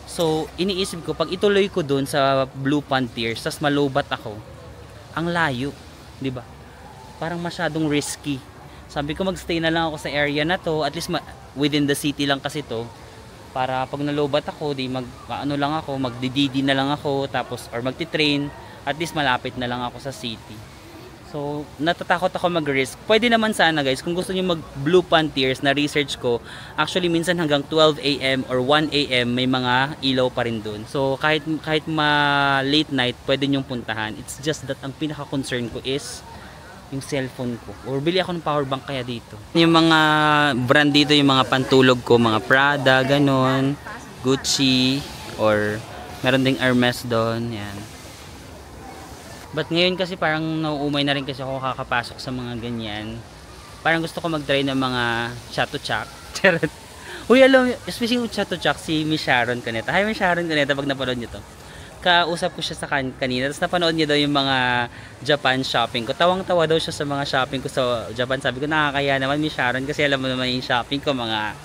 So, iniisip ko, pag ituloy ko dun sa Blue Pond Tears, tas malobat ako, ang layo, di ba? Parang masyadong risky. Sabi ko, magstay na lang ako sa area na to, at least within the city lang kasi to, para pag nalobat ako, magdi-DD na lang ako, tapos, or magti-train, at least malapit na lang ako sa city. So, natatakot ako mag-risk. Pwede naman sana guys, kung gusto niyo mag Blue Pond Tears, na research ko, actually minsan hanggang 12 AM or 1 AM may mga ilaw pa rin dun. So, kahit late night, pwede niyong puntahan. It's just that ang pinaka-concern ko is yung cellphone ko. Or bili ako ng power bank kaya dito. Yung mga brand dito, yung mga pantulog ko, mga Prada, ganon, Gucci, or meron ding Hermes doon, yan. But ngayon kasi parang nauumay na rin kasi ako kakapasok sa mga ganyan. Parang gusto ko mag-try ng mga chatuchak. Uy, alam, speaking of chatuchak, si Miss Sharon Cuneta. Hi Miss Sharon Cuneta, pag napanood nyo to. Kausap ko siya sa kanina. Tapos napanood niya daw yung mga Japan shopping ko. Tawang-tawa daw siya sa mga shopping ko sa Japan. Sabi ko, nakakaya naman Miss Sharon kasi alam mo naman yung shopping ko. Mga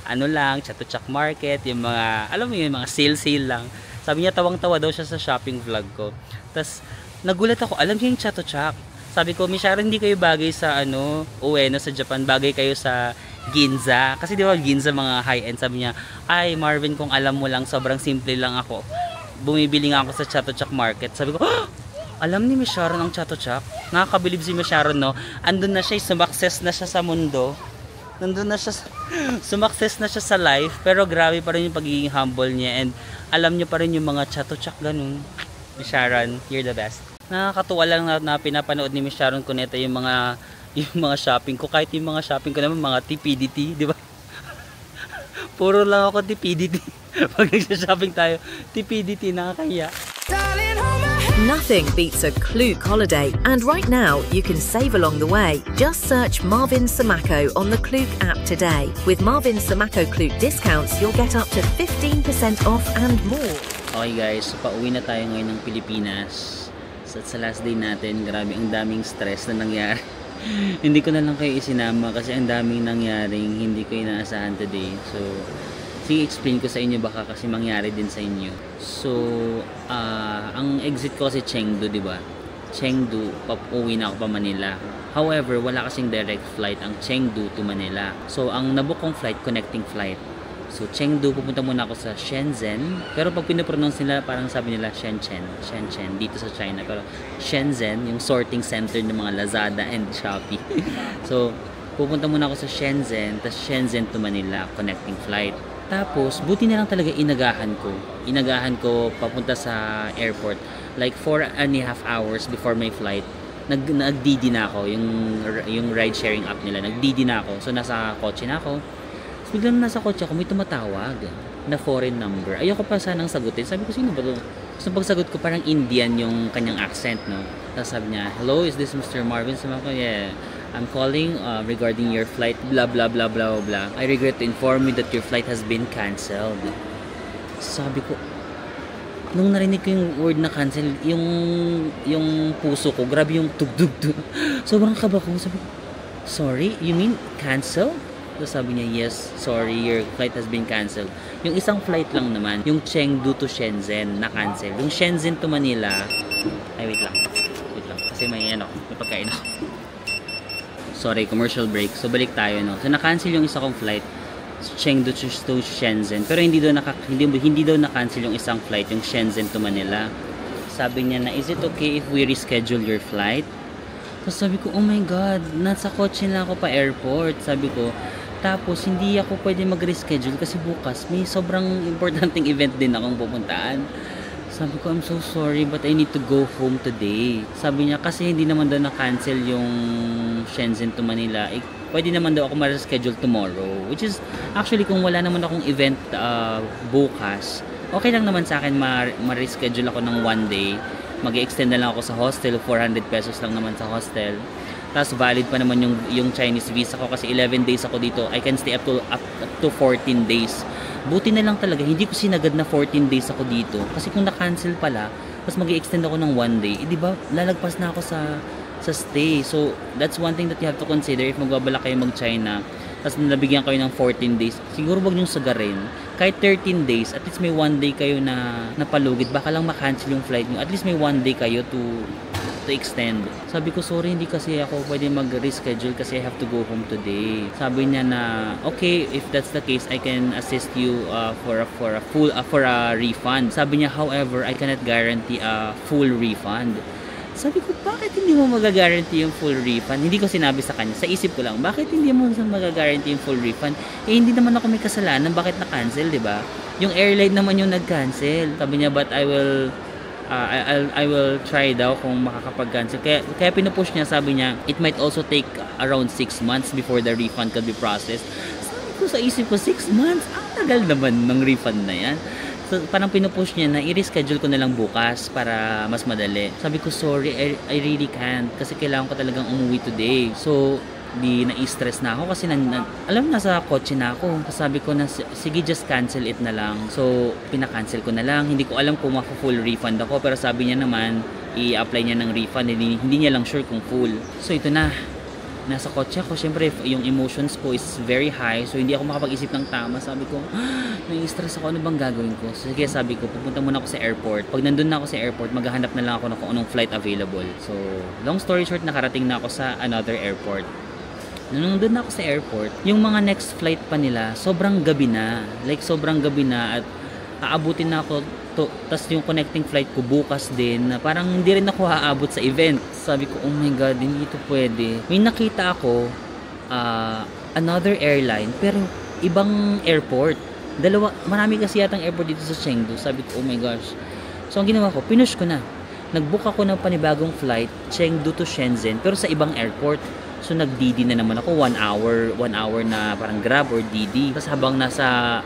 ano lang, chatuchak market. Yung mga, alam mo yun, mga sale-sale lang. Sabi niya, tawang-tawa daw siya sa shopping vlog ko. Tapos, nagulat ako, alam niyo yung chatuchak. Sabi ko, Miss Sharon, hindi kayo bagay sa Ueno sa Japan, bagay kayo sa Ginza. Kasi di ba Ginza mga high-end. Sabi niya, ay Marvin, kung alam mo lang, sobrang simple lang ako. Bumibili nga ako sa chatuchak market. Sabi ko, alam ni Miss Sharon ang chatuchak. Nakakabilib si Miss Sharon, no? Andun na siya, sumakses na siya sa mundo. Nandun na siya, sumakses na siya sa life. Pero grabe pa rin yung pagiging humble niya. And alam niyo pa rin yung mga chatuchak, ganun. Miss Sharon, you're the best. Nakakatuwa lang na pinapanood ni Miss Sharon Cuneta yung mga shopping ko. Kahit yung mga shopping ko naman, mga TPDT, di ba? Puro lang ako TPDT. Pag nagsha-shopping tayo, TPDT, nakakaya. Nothing beats a Klook holiday, and right now you can save along the way. Just search Marvin Samako on the Klook app today. With Marvin Samako Klook discounts, you'll get up to 15% off and more. Okay guys, so pauwi na tayo ngayon ng Pilipinas. So, sa last day natin, grabe ang daming stress na nangyari. Hindi ko na lang kayo isinama kasi ang daming nangyaring hindi ko inaasahan today. So, sige, explain ko sa inyo baka kasi mangyari din sa inyo. So, ang exit ko kasi Chengdu, di ba? Chengdu, pauwi na ako pa Manila. However, wala kasing direct flight ang Chengdu to Manila. So, ang nabook kong flight, connecting flight. So, Chengdu, pupunta muna ako sa Shenzhen. Pero pag pinopronounce nila, parang sabi nila Shenzhen dito sa China. Pero Shenzhen, yung sorting center ng mga Lazada and Shopee. So, pupunta muna ako sa Shenzhen, tapos Shenzhen to Manila, connecting flight. Tapos, buti na lang talaga inagahan ko papunta sa airport. Like 4.5 hours before my flight, nag-DD na ako, yung ride sharing app nila, nag-DD na ako. So, nasa kotse na ako. So, biglang nasa kotse ako, may tumatawag na foreign number. Ayoko pa sanang sagutin. Sabi ko, sino ba ito? So, pagsagot ko, parang Indian yung kanyang accent, no? Tapos sabi niya, hello, is this Mr. Marvin? Sabi ko, yeah. I'm calling regarding your flight, blah, blah, blah, blah, blah. I regret to inform you that your flight has been cancelled. Sabi ko, nung narinig ko yung word na cancel, yung puso ko, grabe yung tug-tug-tug. Sobrang kaba ko. Sabi ko, sorry, you mean cancel? So sabi niya, yes, sorry, your flight has been cancelled. Yung isang flight lang naman, yung Chengdu to Shenzhen, na-cancel. Yung Shenzhen to Manila, ay wait lang, kasi may pagkain ako. Sorry, commercial break. So balik tayo, no. So na-cancel yung isa kong flight. Chengdu to Shenzhen. Pero hindi daw na-cancel yung isang flight, yung Shenzhen to Manila. Sabi niya na, is it okay if we reschedule your flight? Tapos sabi ko, oh my God, nasa kotse na ako pa airport. Sabi ko, tapos hindi ako pwede mag-reschedule kasi bukas may sobrang importanteng event din akong pupuntaan. Sabi ko, I'm so sorry but I need to go home today. Sabi niya, kasi hindi naman daw na-cancel yung Shenzhen to Manila. Pwede naman daw ako ma-reschedule tomorrow. Which is, actually kung wala naman akong event bukas, okay lang naman sa akin ma-reschedule ako ng one day. Mag-extend na lang ako sa hostel, 400 pesos lang naman sa hostel. Tapos valid pa naman yung Chinese visa ko kasi 11 days ako dito. I can stay up to 14 days. Buti na lang talaga, hindi ko sinagad na 14 days ako dito. Kasi kung na-cancel pala, tapos mag-extend ako ng one day, di ba lalagpas na ako sa stay. So, that's one thing that you have to consider if magbabala kayo mag-China. Tapos nabigyan kayo ng 14 days. Siguro wag niyong sagarin. Kahit 13 days, at least may one day kayo na napalugid. Baka lang ma-cancel yung flight niyo. At least may one day kayo to extend. Sabi ko, sorry, hindi kasi ako pwede mag-reschedule kasi I have to go home today. Sabi niya na, okay, if that's the case, I can assist you for a refund. Sabi niya, however, I cannot guarantee a full refund. Sabi ko, bakit hindi mo mag-guarantee yung full refund? Hindi ko sinabi sa kanya. Sa isip ko lang, bakit hindi mo mag-guarantee yung full refund? Eh, hindi naman ako may kasalanan. Bakit na-cancel, di ba? Yung airline naman yung nag-cancel. Sabi niya, but I will try daw kung makakapag-cancel. Kaya pinupush niya, sabi niya, it might also take around 6 months before the refund can be processed. Sabi ko sa isip ko, 6 months? Ang tagal naman ng refund na yan. So, parang pinupush niya na i-reschedule ko na lang bukas para mas madali. Sabi ko, sorry, I really can't kasi kailangan ko talagang umuwi today. So, di na-stress na ako kasi alam, nasa kotse na ako. Sabi ko na, sige, just cancel it na lang. So, pinakancel ko na lang. Hindi ko alam kung full refund ako, pero sabi niya naman, i-apply niya ng refund. Hindi niya lang sure kung full. So, ito na. Nasa kotse ako, syempre yung emotions ko is very high, so hindi ako makapag-isip ng tama. Sabi ko, nai-stress ako, ano bang gagawin ko? So, sige, sabi ko, pupunta muna ako sa airport. Pag nandun na ako sa airport, maghahanap na lang ako ng kung anong flight available. So, long story short, nakarating na ako sa another airport. Nung doon na ako sa airport, yung mga next flight pa nila, sobrang gabi na. Like, sobrang gabi na at aabutin na ako. Tapos yung connecting flight ko bukas din, na parang hindi rin ako haabot sa event. Sabi ko, oh my God, hindi ito pwede. May nakita ako, another airline, pero ibang airport. Marami kasi yatang airport dito sa Chengdu. Sabi ko, oh my gosh. So, ang ginawa ko, pinush ko na. Nag-book ako ng panibagong flight, Chengdu to Shenzhen, pero sa ibang airport. So, nag-DD na naman ako, 1 hour na parang Grab or DD. Tapos habang nasa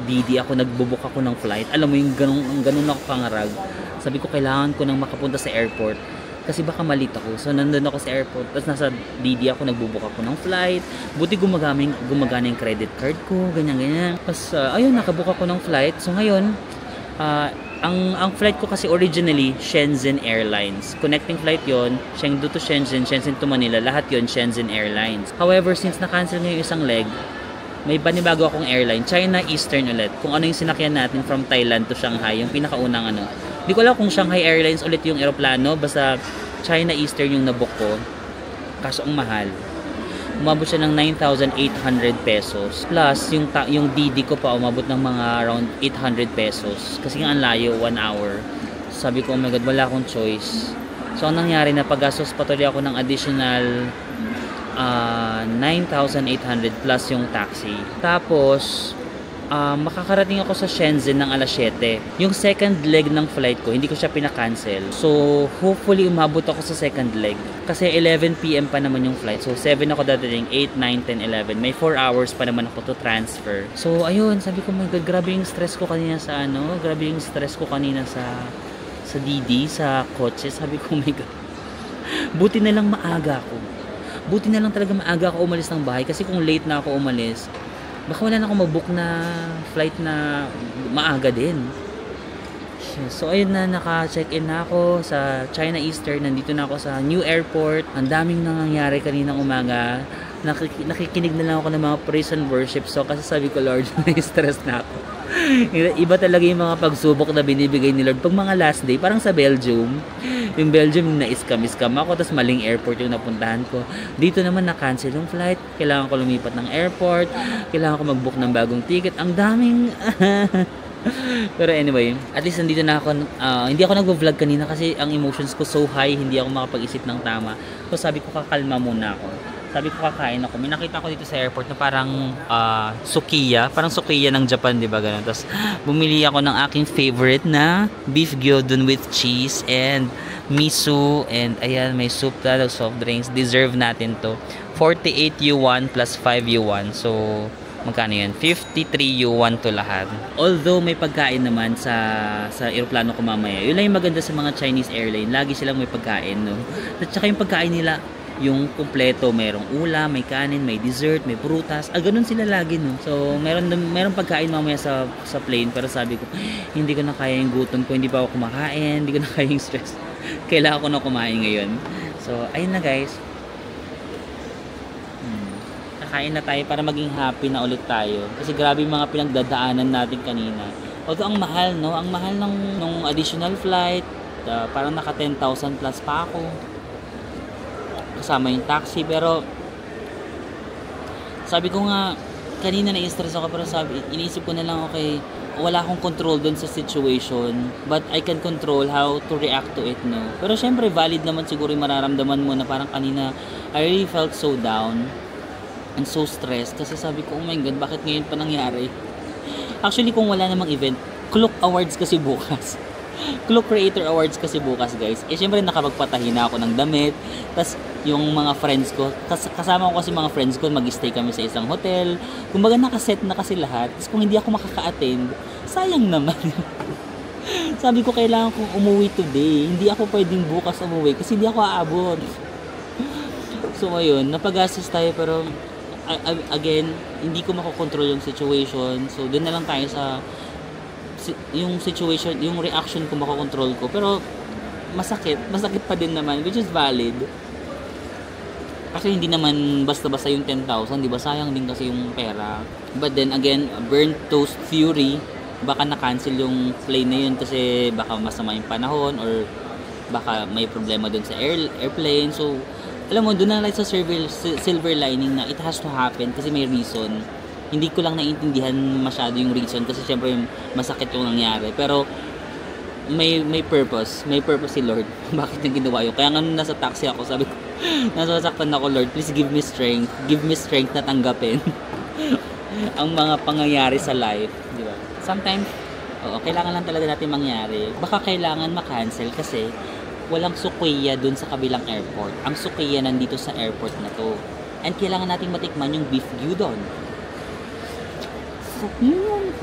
DD ako, nagbo-book ako ng flight. Alam mo yung ganun ako kangarag. Sabi ko, kailangan ko nang makapunta sa airport kasi baka malito ako. So, nandun ako sa airport. Tapos nasa DD ako, nagbo-book ako ng flight. Buti gumagana yung credit card ko, ganyan. Tapos, ayun, nakabook ako ng flight. So, ngayon, ang flight ko kasi originally Shenzhen Airlines. Connecting flight yon, Chengdu to Shenzhen, Shenzhen to Manila, lahat yon Shenzhen Airlines. However, since na-cancel nga yung isang leg, may panibago akong airline, China Eastern ulit. Kung ano yung sinakyan natin from Thailand to Shanghai, yung pinakaunang ano. Hindi ko alam kung Shanghai Airlines ulit yung eroplano, basta China Eastern yung nabook ko. Kaso ang mahal. Umabot siya ng 9,800 pesos. Plus, yung DD ko pa umabot ng mga around 800 pesos. Kasi nga ang layo, 1 hour. Sabi ko, oh my God, wala akong choice. So, ang nangyari na pag-gastos patuloy ako ng additional 9,800 plus yung taxi. Tapos, makakarating ako sa Shenzhen ng alas 7. Yung second leg ng flight ko, hindi ko siya pinakancel. So, hopefully umabot ako sa second leg. Kasi 11 PM pa naman yung flight. So, 7 ako dadating, 8, 9, 10, 11. May 4 hours pa naman ako to transfer. So, ayun, sabi ko, my God, grabe yung stress ko kanina sa DD, sa kotse. Sabi ko, my God, buti na lang maaga ako. Buti na lang talaga maaga ako umalis ng bahay. Kasi kung late na ako umalis, baka wala na akong mag-book na flight na maaga din. So, ayun na, naka-check-in na ako sa China Eastern. Nandito na ako sa new airport. Ang daming nangyayari kaninang umaga. nakikinig na lang ako ng mga praise and worship song kasi sabi ko, Lord, na-stress na ako. Iba talaga yung mga pagsubok na binibigay ni Lord. Pag mga last day, parang sa Belgium, yung Belgium na-scam ako, tapos maling airport yung napuntahan ko. Dito naman na-cancel yung flight, kailangan ko lumipat ng airport, kailangan ko mag-book ng bagong ticket, ang daming pero anyway, at least nandito na ako. Hindi ako nag-vlog kanina kasi ang emotions ko so high, hindi ako makapag-isip ng tama. So sabi ko, kakalma muna ako. Sabi ko, kakain ako. May nakita ko dito sa airport na parang sukiya. Parang sukiya ng Japan, di ba? Ganun. Tapos, bumili ako ng aking favorite na beef gyudon with cheese and miso. And ayan, may soup na, soft drinks. Deserve natin to. 48 yuan plus 5 yuan. So, magkano yan? 53 yuan to lahat. Although, may pagkain naman sa aeroplano ko mamaya. Yun lang yung maganda sa mga Chinese airline. Lagi silang may pagkain, no? At saka yung pagkain nila, yung kumpleto, mayroong ulam, may kanin, may dessert, may prutas. Ganun sila lagi, no? So, meron pagkain mamaya sa plane, pero sabi ko, hindi ko na kaya yung gutom ko, hindi pa ako kumakain, hindi ko na kaya yung stress. Kailangan ko na kumain ngayon. So, ayun na guys. Kakain na tayo para maging happy na ulit tayo. Kasi grabe yung mga pinagdadaanan natin kanina. Although ang mahal, no? Ang mahal nung additional flight. Parang naka 10,000 plus pa ako. Kasama yung taxi, pero sabi ko nga kanina na-stress ako, pero iniisip ko na lang, okay, wala akong control dun sa situation, but I can control how to react to it, no? Pero syempre valid naman siguro yung mararamdaman mo na parang kanina I really felt so down and so stressed kasi sabi ko, oh my god, bakit ngayon pa nangyari? Actually, kung wala namang event, Klook Awards kasi bukas. Klook Creator Awards kasi bukas, guys. Syempre nakapagpatahi na ako ng damit. Tas yung mga friends ko, kasama ko kasi mga friends ko, mag-stay kami sa isang hotel. Kumbaga nakaset na kasi lahat. Tas kung hindi ako makaka-attend, sayang naman. Sabi ko, kailangan kong umuwi today. Hindi ako pwedeng bukas umuwi kasi hindi ako aabot. So ayun, napagastos tayo, pero again, hindi ko makokontrol yung situation. So doon na lang tayo sa yung situation, yung reaction ko makokontrol ko, pero masakit pa din naman, which is valid kasi hindi naman basta-basta yung 10,000, di ba? Sayang din kasi yung pera. But then again, burnt toast theory, baka na-cancel yung plane na yun kasi baka masama yung panahon or baka may problema dun sa airplane. So alam mo, dun na lang sa silver lining na it has to happen kasi may reason. Hindi ko lang naiintindihan masyado yung reason kasi syempre masakit yung nangyari. Pero may purpose. May purpose si Lord. Bakit niya ginawa yun? Kaya nga nung nasa taxi ako, sabi ko, nasasaktan ako, Lord, please give me strength. Give me strength na tanggapin ang mga pangyayari sa life. Di ba? Sometimes, kailangan lang talaga natin mangyari. Baka kailangan ma-cancel kasi walang sukiya dun sa kabilang airport. Ang sukiya nandito sa airport na to. And kailangan nating matikman yung beef gyudon.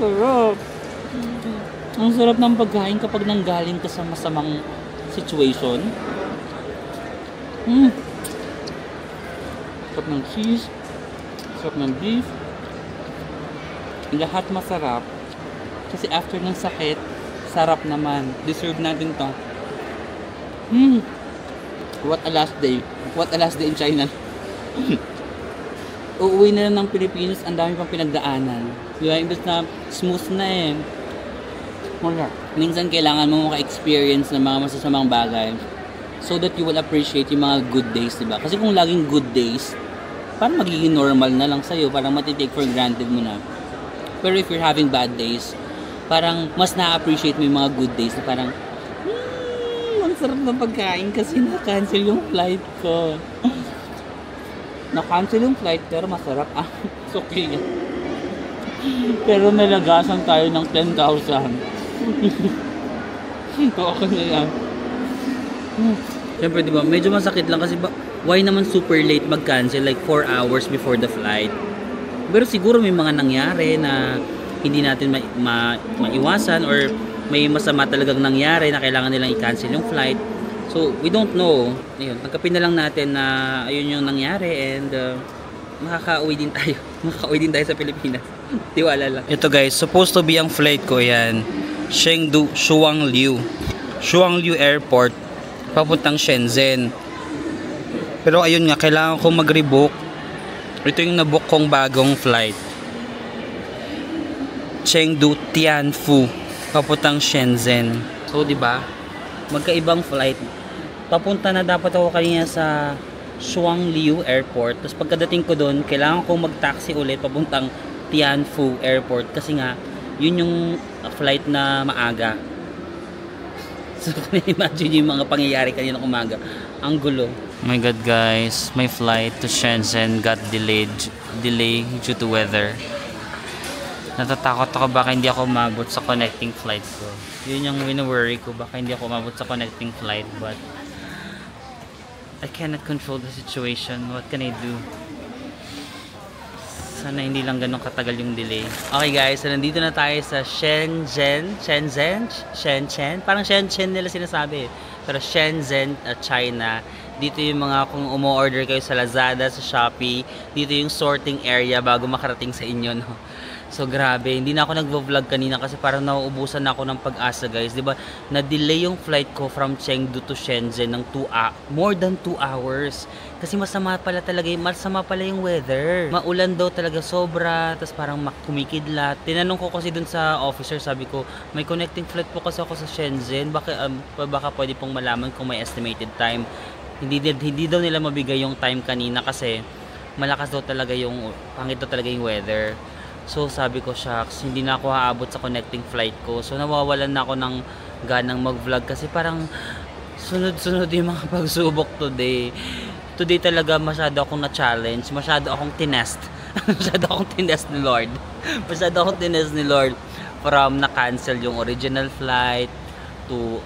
Sarap. Ang sarap ng pagkain kapag nanggaling ka sa masamang situation. Sarap ng cheese, sarap ng beef, lahat masarap. Kasi after ng sakit, sarap naman. Deserve natin to. What a last day. What a last day in China. Uuwi na lang ng Pilipinas, ang dami pang pinagdaanan. Diba? Imbes na smooth na eh. Wala. Minsan kailangan mo maka-experience ng mga masasamang bagay so that you will appreciate yung mga good days, diba? Kasi kung laging good days, parang magiging normal na lang sa'yo, parang matitake for granted mo na. Pero if you're having bad days, parang mas na-appreciate mo yung mga good days na parang, ang sarap ng pagkain kasi na-cancel yung flight ko. Na-cancel yung flight pero masarap. It's okay. Pero nalagasan tayo ng 10,000. Okay na yan. Siyempre diba, medyo masakit lang kasi why naman super late mag-cancel, like 4 hours before the flight. Pero siguro may mga nangyari na hindi natin maiwasan or may masama talagang nangyari na kailangan nilang i-cancel yung flight. So we don't know. Ayun, nagkapin na lang natin na ayun yung nangyari and makaka-uwi din tayo. Makaka-uwi din tayo sa Pilipinas. Tiwala lang. Ito guys, supposed to be ang flight ko yan. Chengdu, Shuangliu Airport. Papuntang Shenzhen. Pero ayun nga, kailangan ko mag-rebook Ito yung nabook kong bagong flight. Chengdu Tianfu papuntang Shenzhen. So, di ba? Magkaibang flight. Papunta na dapat ako kanina sa Shuangliu Airport. Tapos pagkadating ko doon, kailangan kong mag-taxi ulit papuntang Tianfu Airport kasi nga yun yung flight na maaga. So, imagine yung mga pangyayari kanina umaga. Ang gulo. Oh my god guys, my flight to Shenzhen got delay due to weather. Natatakot ako baka hindi ako umabot sa connecting flight ko. Yun yung wini-worry ko, baka hindi ako umabot sa connecting flight, but I cannot control the situation. What can I do? Sana hindi lang ganun katagal yung delay. Okay guys, so nandito na tayo sa Shenzhen. Parang Shenzhen nila sinasabi. Pero Shenzhen, China. Dito yung mga kung umu-order kayo sa Lazada, sa Shopee. Dito yung sorting area bago makarating sa inyo, no? So grabe, hindi na ako nagvo-vlog kanina kasi parang nauubusan na ako ng pag-asa guys. Diba, na-delay yung flight ko from Chengdu to Shenzhen ng more than 2 hours. Kasi masama pala yung weather. Maulan daw talaga sobra, tapos parang kumikidlat. Tinanong ko kasi dun sa officer, sabi ko, may connecting flight po kasi ako sa Shenzhen. Baka pwede pong malaman kung may estimated time. Hindi daw nila mabigay yung time kanina kasi malakas daw talaga pangit daw talaga yung weather. So sabi ko, shucks, hindi na ako haabot sa connecting flight ko. So nawawalan na ako ng ganang mag-vlog kasi parang sunod-sunod yung mga pagsubok today. Today talaga masyado akong na-challenge, masyado akong tinest. Masyado akong tinest ni Lord. Masyado akong tinest ni Lord from na-cancel yung original flight to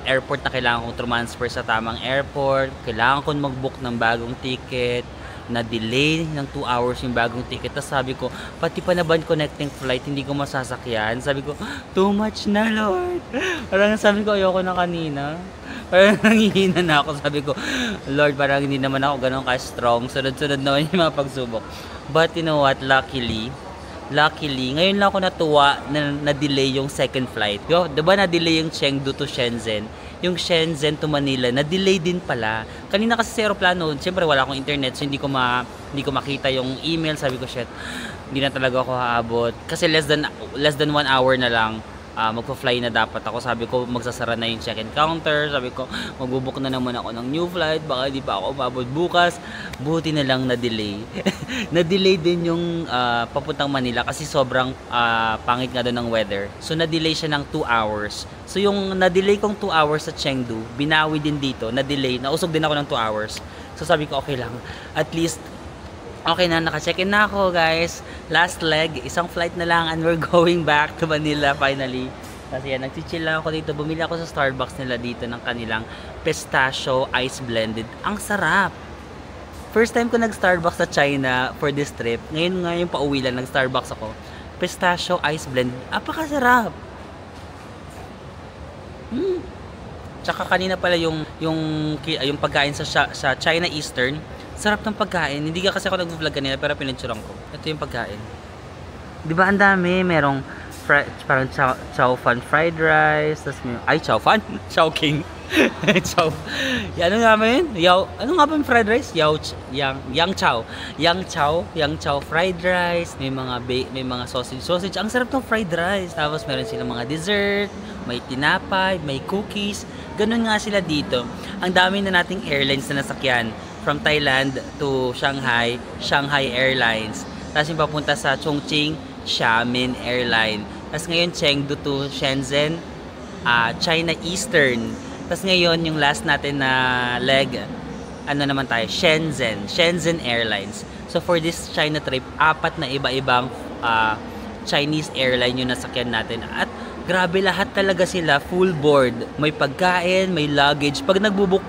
airport na kailangan kong transfer sa tamang airport. Kailangan kong mag-book ng bagong ticket. Na-delay ng 2 hours yung bagong ticket. Tapos sabi ko, pati pa naman connecting flight, hindi ko masasakyan. Sabi ko, too much na Lord. Parang sabi ko, ayoko na kanina. Parang nangihina na ako. Sabi ko, Lord, parang hindi naman ako ganun ka-strong. Sunod-sunod naman yung mga pagsubok. But you know what, luckily, ngayon lang ako natuwa na na-delay yung second flight. Diba na-delay yung Chengdu to Shenzhen? Yung Shenzhen to Manila, na-delay din pala. Kanina kasi sa aeroplano, siyempre wala akong internet, so hindi ko makita yung email. Sabi ko, shit, hindi na talaga ako haabot. Kasi less than 1 hour na lang, magpa-fly na dapat ako. Sabi ko, magsasara na yung check-in counter. Sabi ko, magbubook na naman ako ng new flight. Baka hindi pa ako umabot bukas. Buti na lang na-delay. Na-delay din yung papuntang Manila kasi sobrang pangit nga doon ng weather. So, na-delay siya ng 2 hours. So, yung na-delay kong 2 hours sa Chengdu, binawi din dito, na-delay. Nausog din ako ng 2 hours. So, sabi ko, okay lang. At least, okay na, naka-check-in na ako guys. Last leg, isang flight na lang and we're going back to Manila finally. Kasi yan, nagchichill lang ako dito. Bumili ako sa Starbucks nila dito ng kanilang pistachio ice blended. Ang sarap! First time ko nag-Starbucks sa China for this trip. Ngayon nga yung pauwi lang, nag-Starbucks ako. Pistachio ice blended. Apakasarap! Tsaka kanina pala yung pagkain sa China Eastern. Sarap ng pagkain. Hindi ka kasi ako nag-vlog kanina pero pinagtsurang ko. Ito yung pagkain. Di ba ang dami? Merong parang chow fan fried rice. Tas ay, chow fan? Chow king. Chow. Ano nga ba yun? Ano nga ba yung fried rice? Yang chow fried rice. May mga sausage. Ang sarap ng fried rice. Tapos meron silang mga dessert. May tinapay. May cookies. Ganun nga sila dito. Ang dami na nating airlines na nasakyan. From Thailand to Shanghai Airlines. Tapos yung papunta sa Chongqing, Xiamen Airline. Tapos ngayon Chengdu to Shenzhen, China Eastern. Tapos ngayon yung last natin na leg, ano naman tayo, Shenzhen Airlines. So for this China trip, 4 na iba-ibang Chinese airline yung nasakyan natin. At grabe, lahat talaga sila full board. May pagkain, may luggage. Pag nagbubook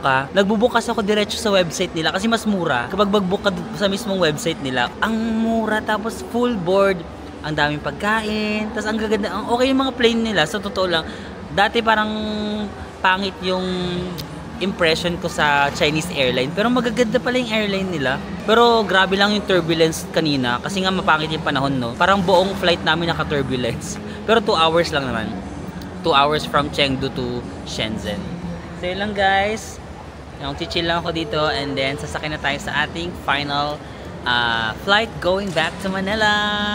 kasi ako diretso sa website nila kasi mas mura. Kapag magbook ka sa mismong website nila, ang mura, tapos full board. Ang daming pagkain, tapos ang gaganda. Okay yung mga plane nila, sa totoo lang. Dati parang pangit yung impression ko sa Chinese airline, pero magaganda pala yung airline nila. Pero grabe lang yung turbulence kanina kasi nga mapangit yung panahon, no? Parang buong flight namin naka-turbulence. Pero 2 hours lang naman. 2 hours from Chengdu to Shenzhen. So yun lang guys. Yung chill lang ako dito and then sasakay na tayo sa ating final flight going back to Manila.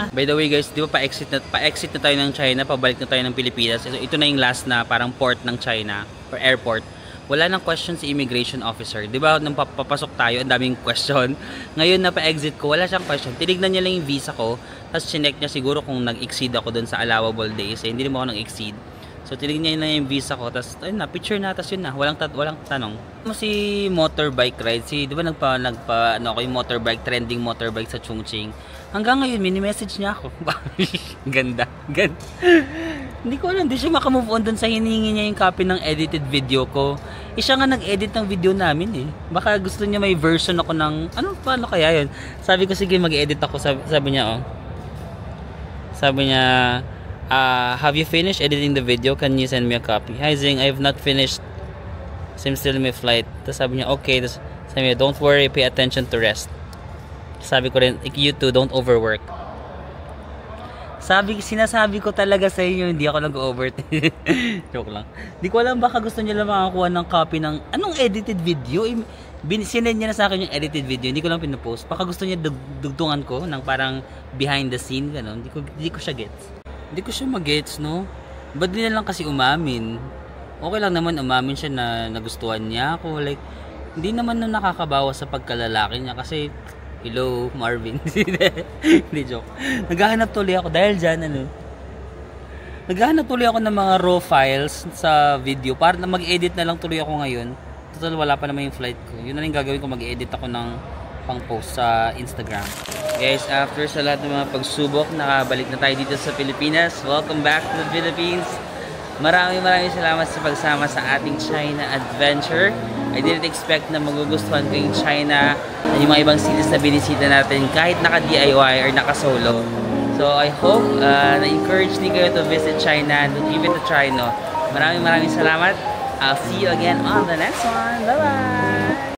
By the way guys, di ba pa-exit na tayo ng China, pabalik na tayo ng Pilipinas. So, ito na yung last na parang port ng China or airport. Wala nang question si immigration officer. Di ba nung papasok tayo, ang daming question. Ngayon na pa-exit ko, wala siyang question. Tinignan niya lang yung visa ko, tapos chinek niya siguro kung nag-exceed ako dun sa allowable days. Hindi naman ako nag-exceed. So tinignan niya na yung visa ko, tapos ayun na, picture na, tapos yun na, walang tanong. Si motorbike ride, di ba yung motorbike, trending motorbike sa Chongqing. Hanggang ngayon, mini-message niya ako. Ganda. Hindi ko alam, hindi siya makamove on dun sa hiningi niya yung copy ng edited video ko. Siya nga nag-edit ng video namin eh. Baka gusto niya may version ako ng, paano kaya yun? Sabi ko, sige, mag-edit ako. Sabi niya, have you finished editing the video? Can you send me a copy? Hi Zing, I have not finished. I'm still in my flight. Tapos sabi niya, okay. Tapos sabi niya, don't worry, pay attention to rest. Sabi ko rin, you too, don't overwork. Sinasabi ko talaga sa inyo, hindi ako nag-overtake. Joke lang. Hindi ko alam, baka gusto niya lang makakuha ng copy ng anong edited video. Sinend niya na sa akin yung edited video, hindi ko lang pinapost. Baka gusto niya dugtungan ko ng parang behind the scene, gano'n. Hindi ko siya gets. Hindi ko siya mag-gets, no? Ba't di na lang kasi umamin? Okay lang naman umamin siya na nagustuhan niya ako. Like, hindi naman na nakakabawas sa pagkalalaki niya kasi, hello, Marvin. Hindi, joke. Naghahanap tuloy ako dahil dyan, naghahanap tuloy ako ng mga raw files sa video para na mag-edit na lang tuloy ako ngayon. Total, wala pa naman yung flight ko. Yun na rin gagawin ko, mag-edit ako ng pang-post sa Instagram. Guys, after sa lahat ng mga pagsubok, nakabalik na tayo dito sa Pilipinas. Welcome back to the Philippines. Maraming salamat sa pagsama sa ating China adventure. I didn't expect na magugustuhan ko yung China at yung mga ibang cities na binisita natin kahit naka-DIY or naka-solo. So I hope na-encourage din kayo to visit China and to give it a try, no? Maraming salamat. I'll see you again on the next one. Bye-bye!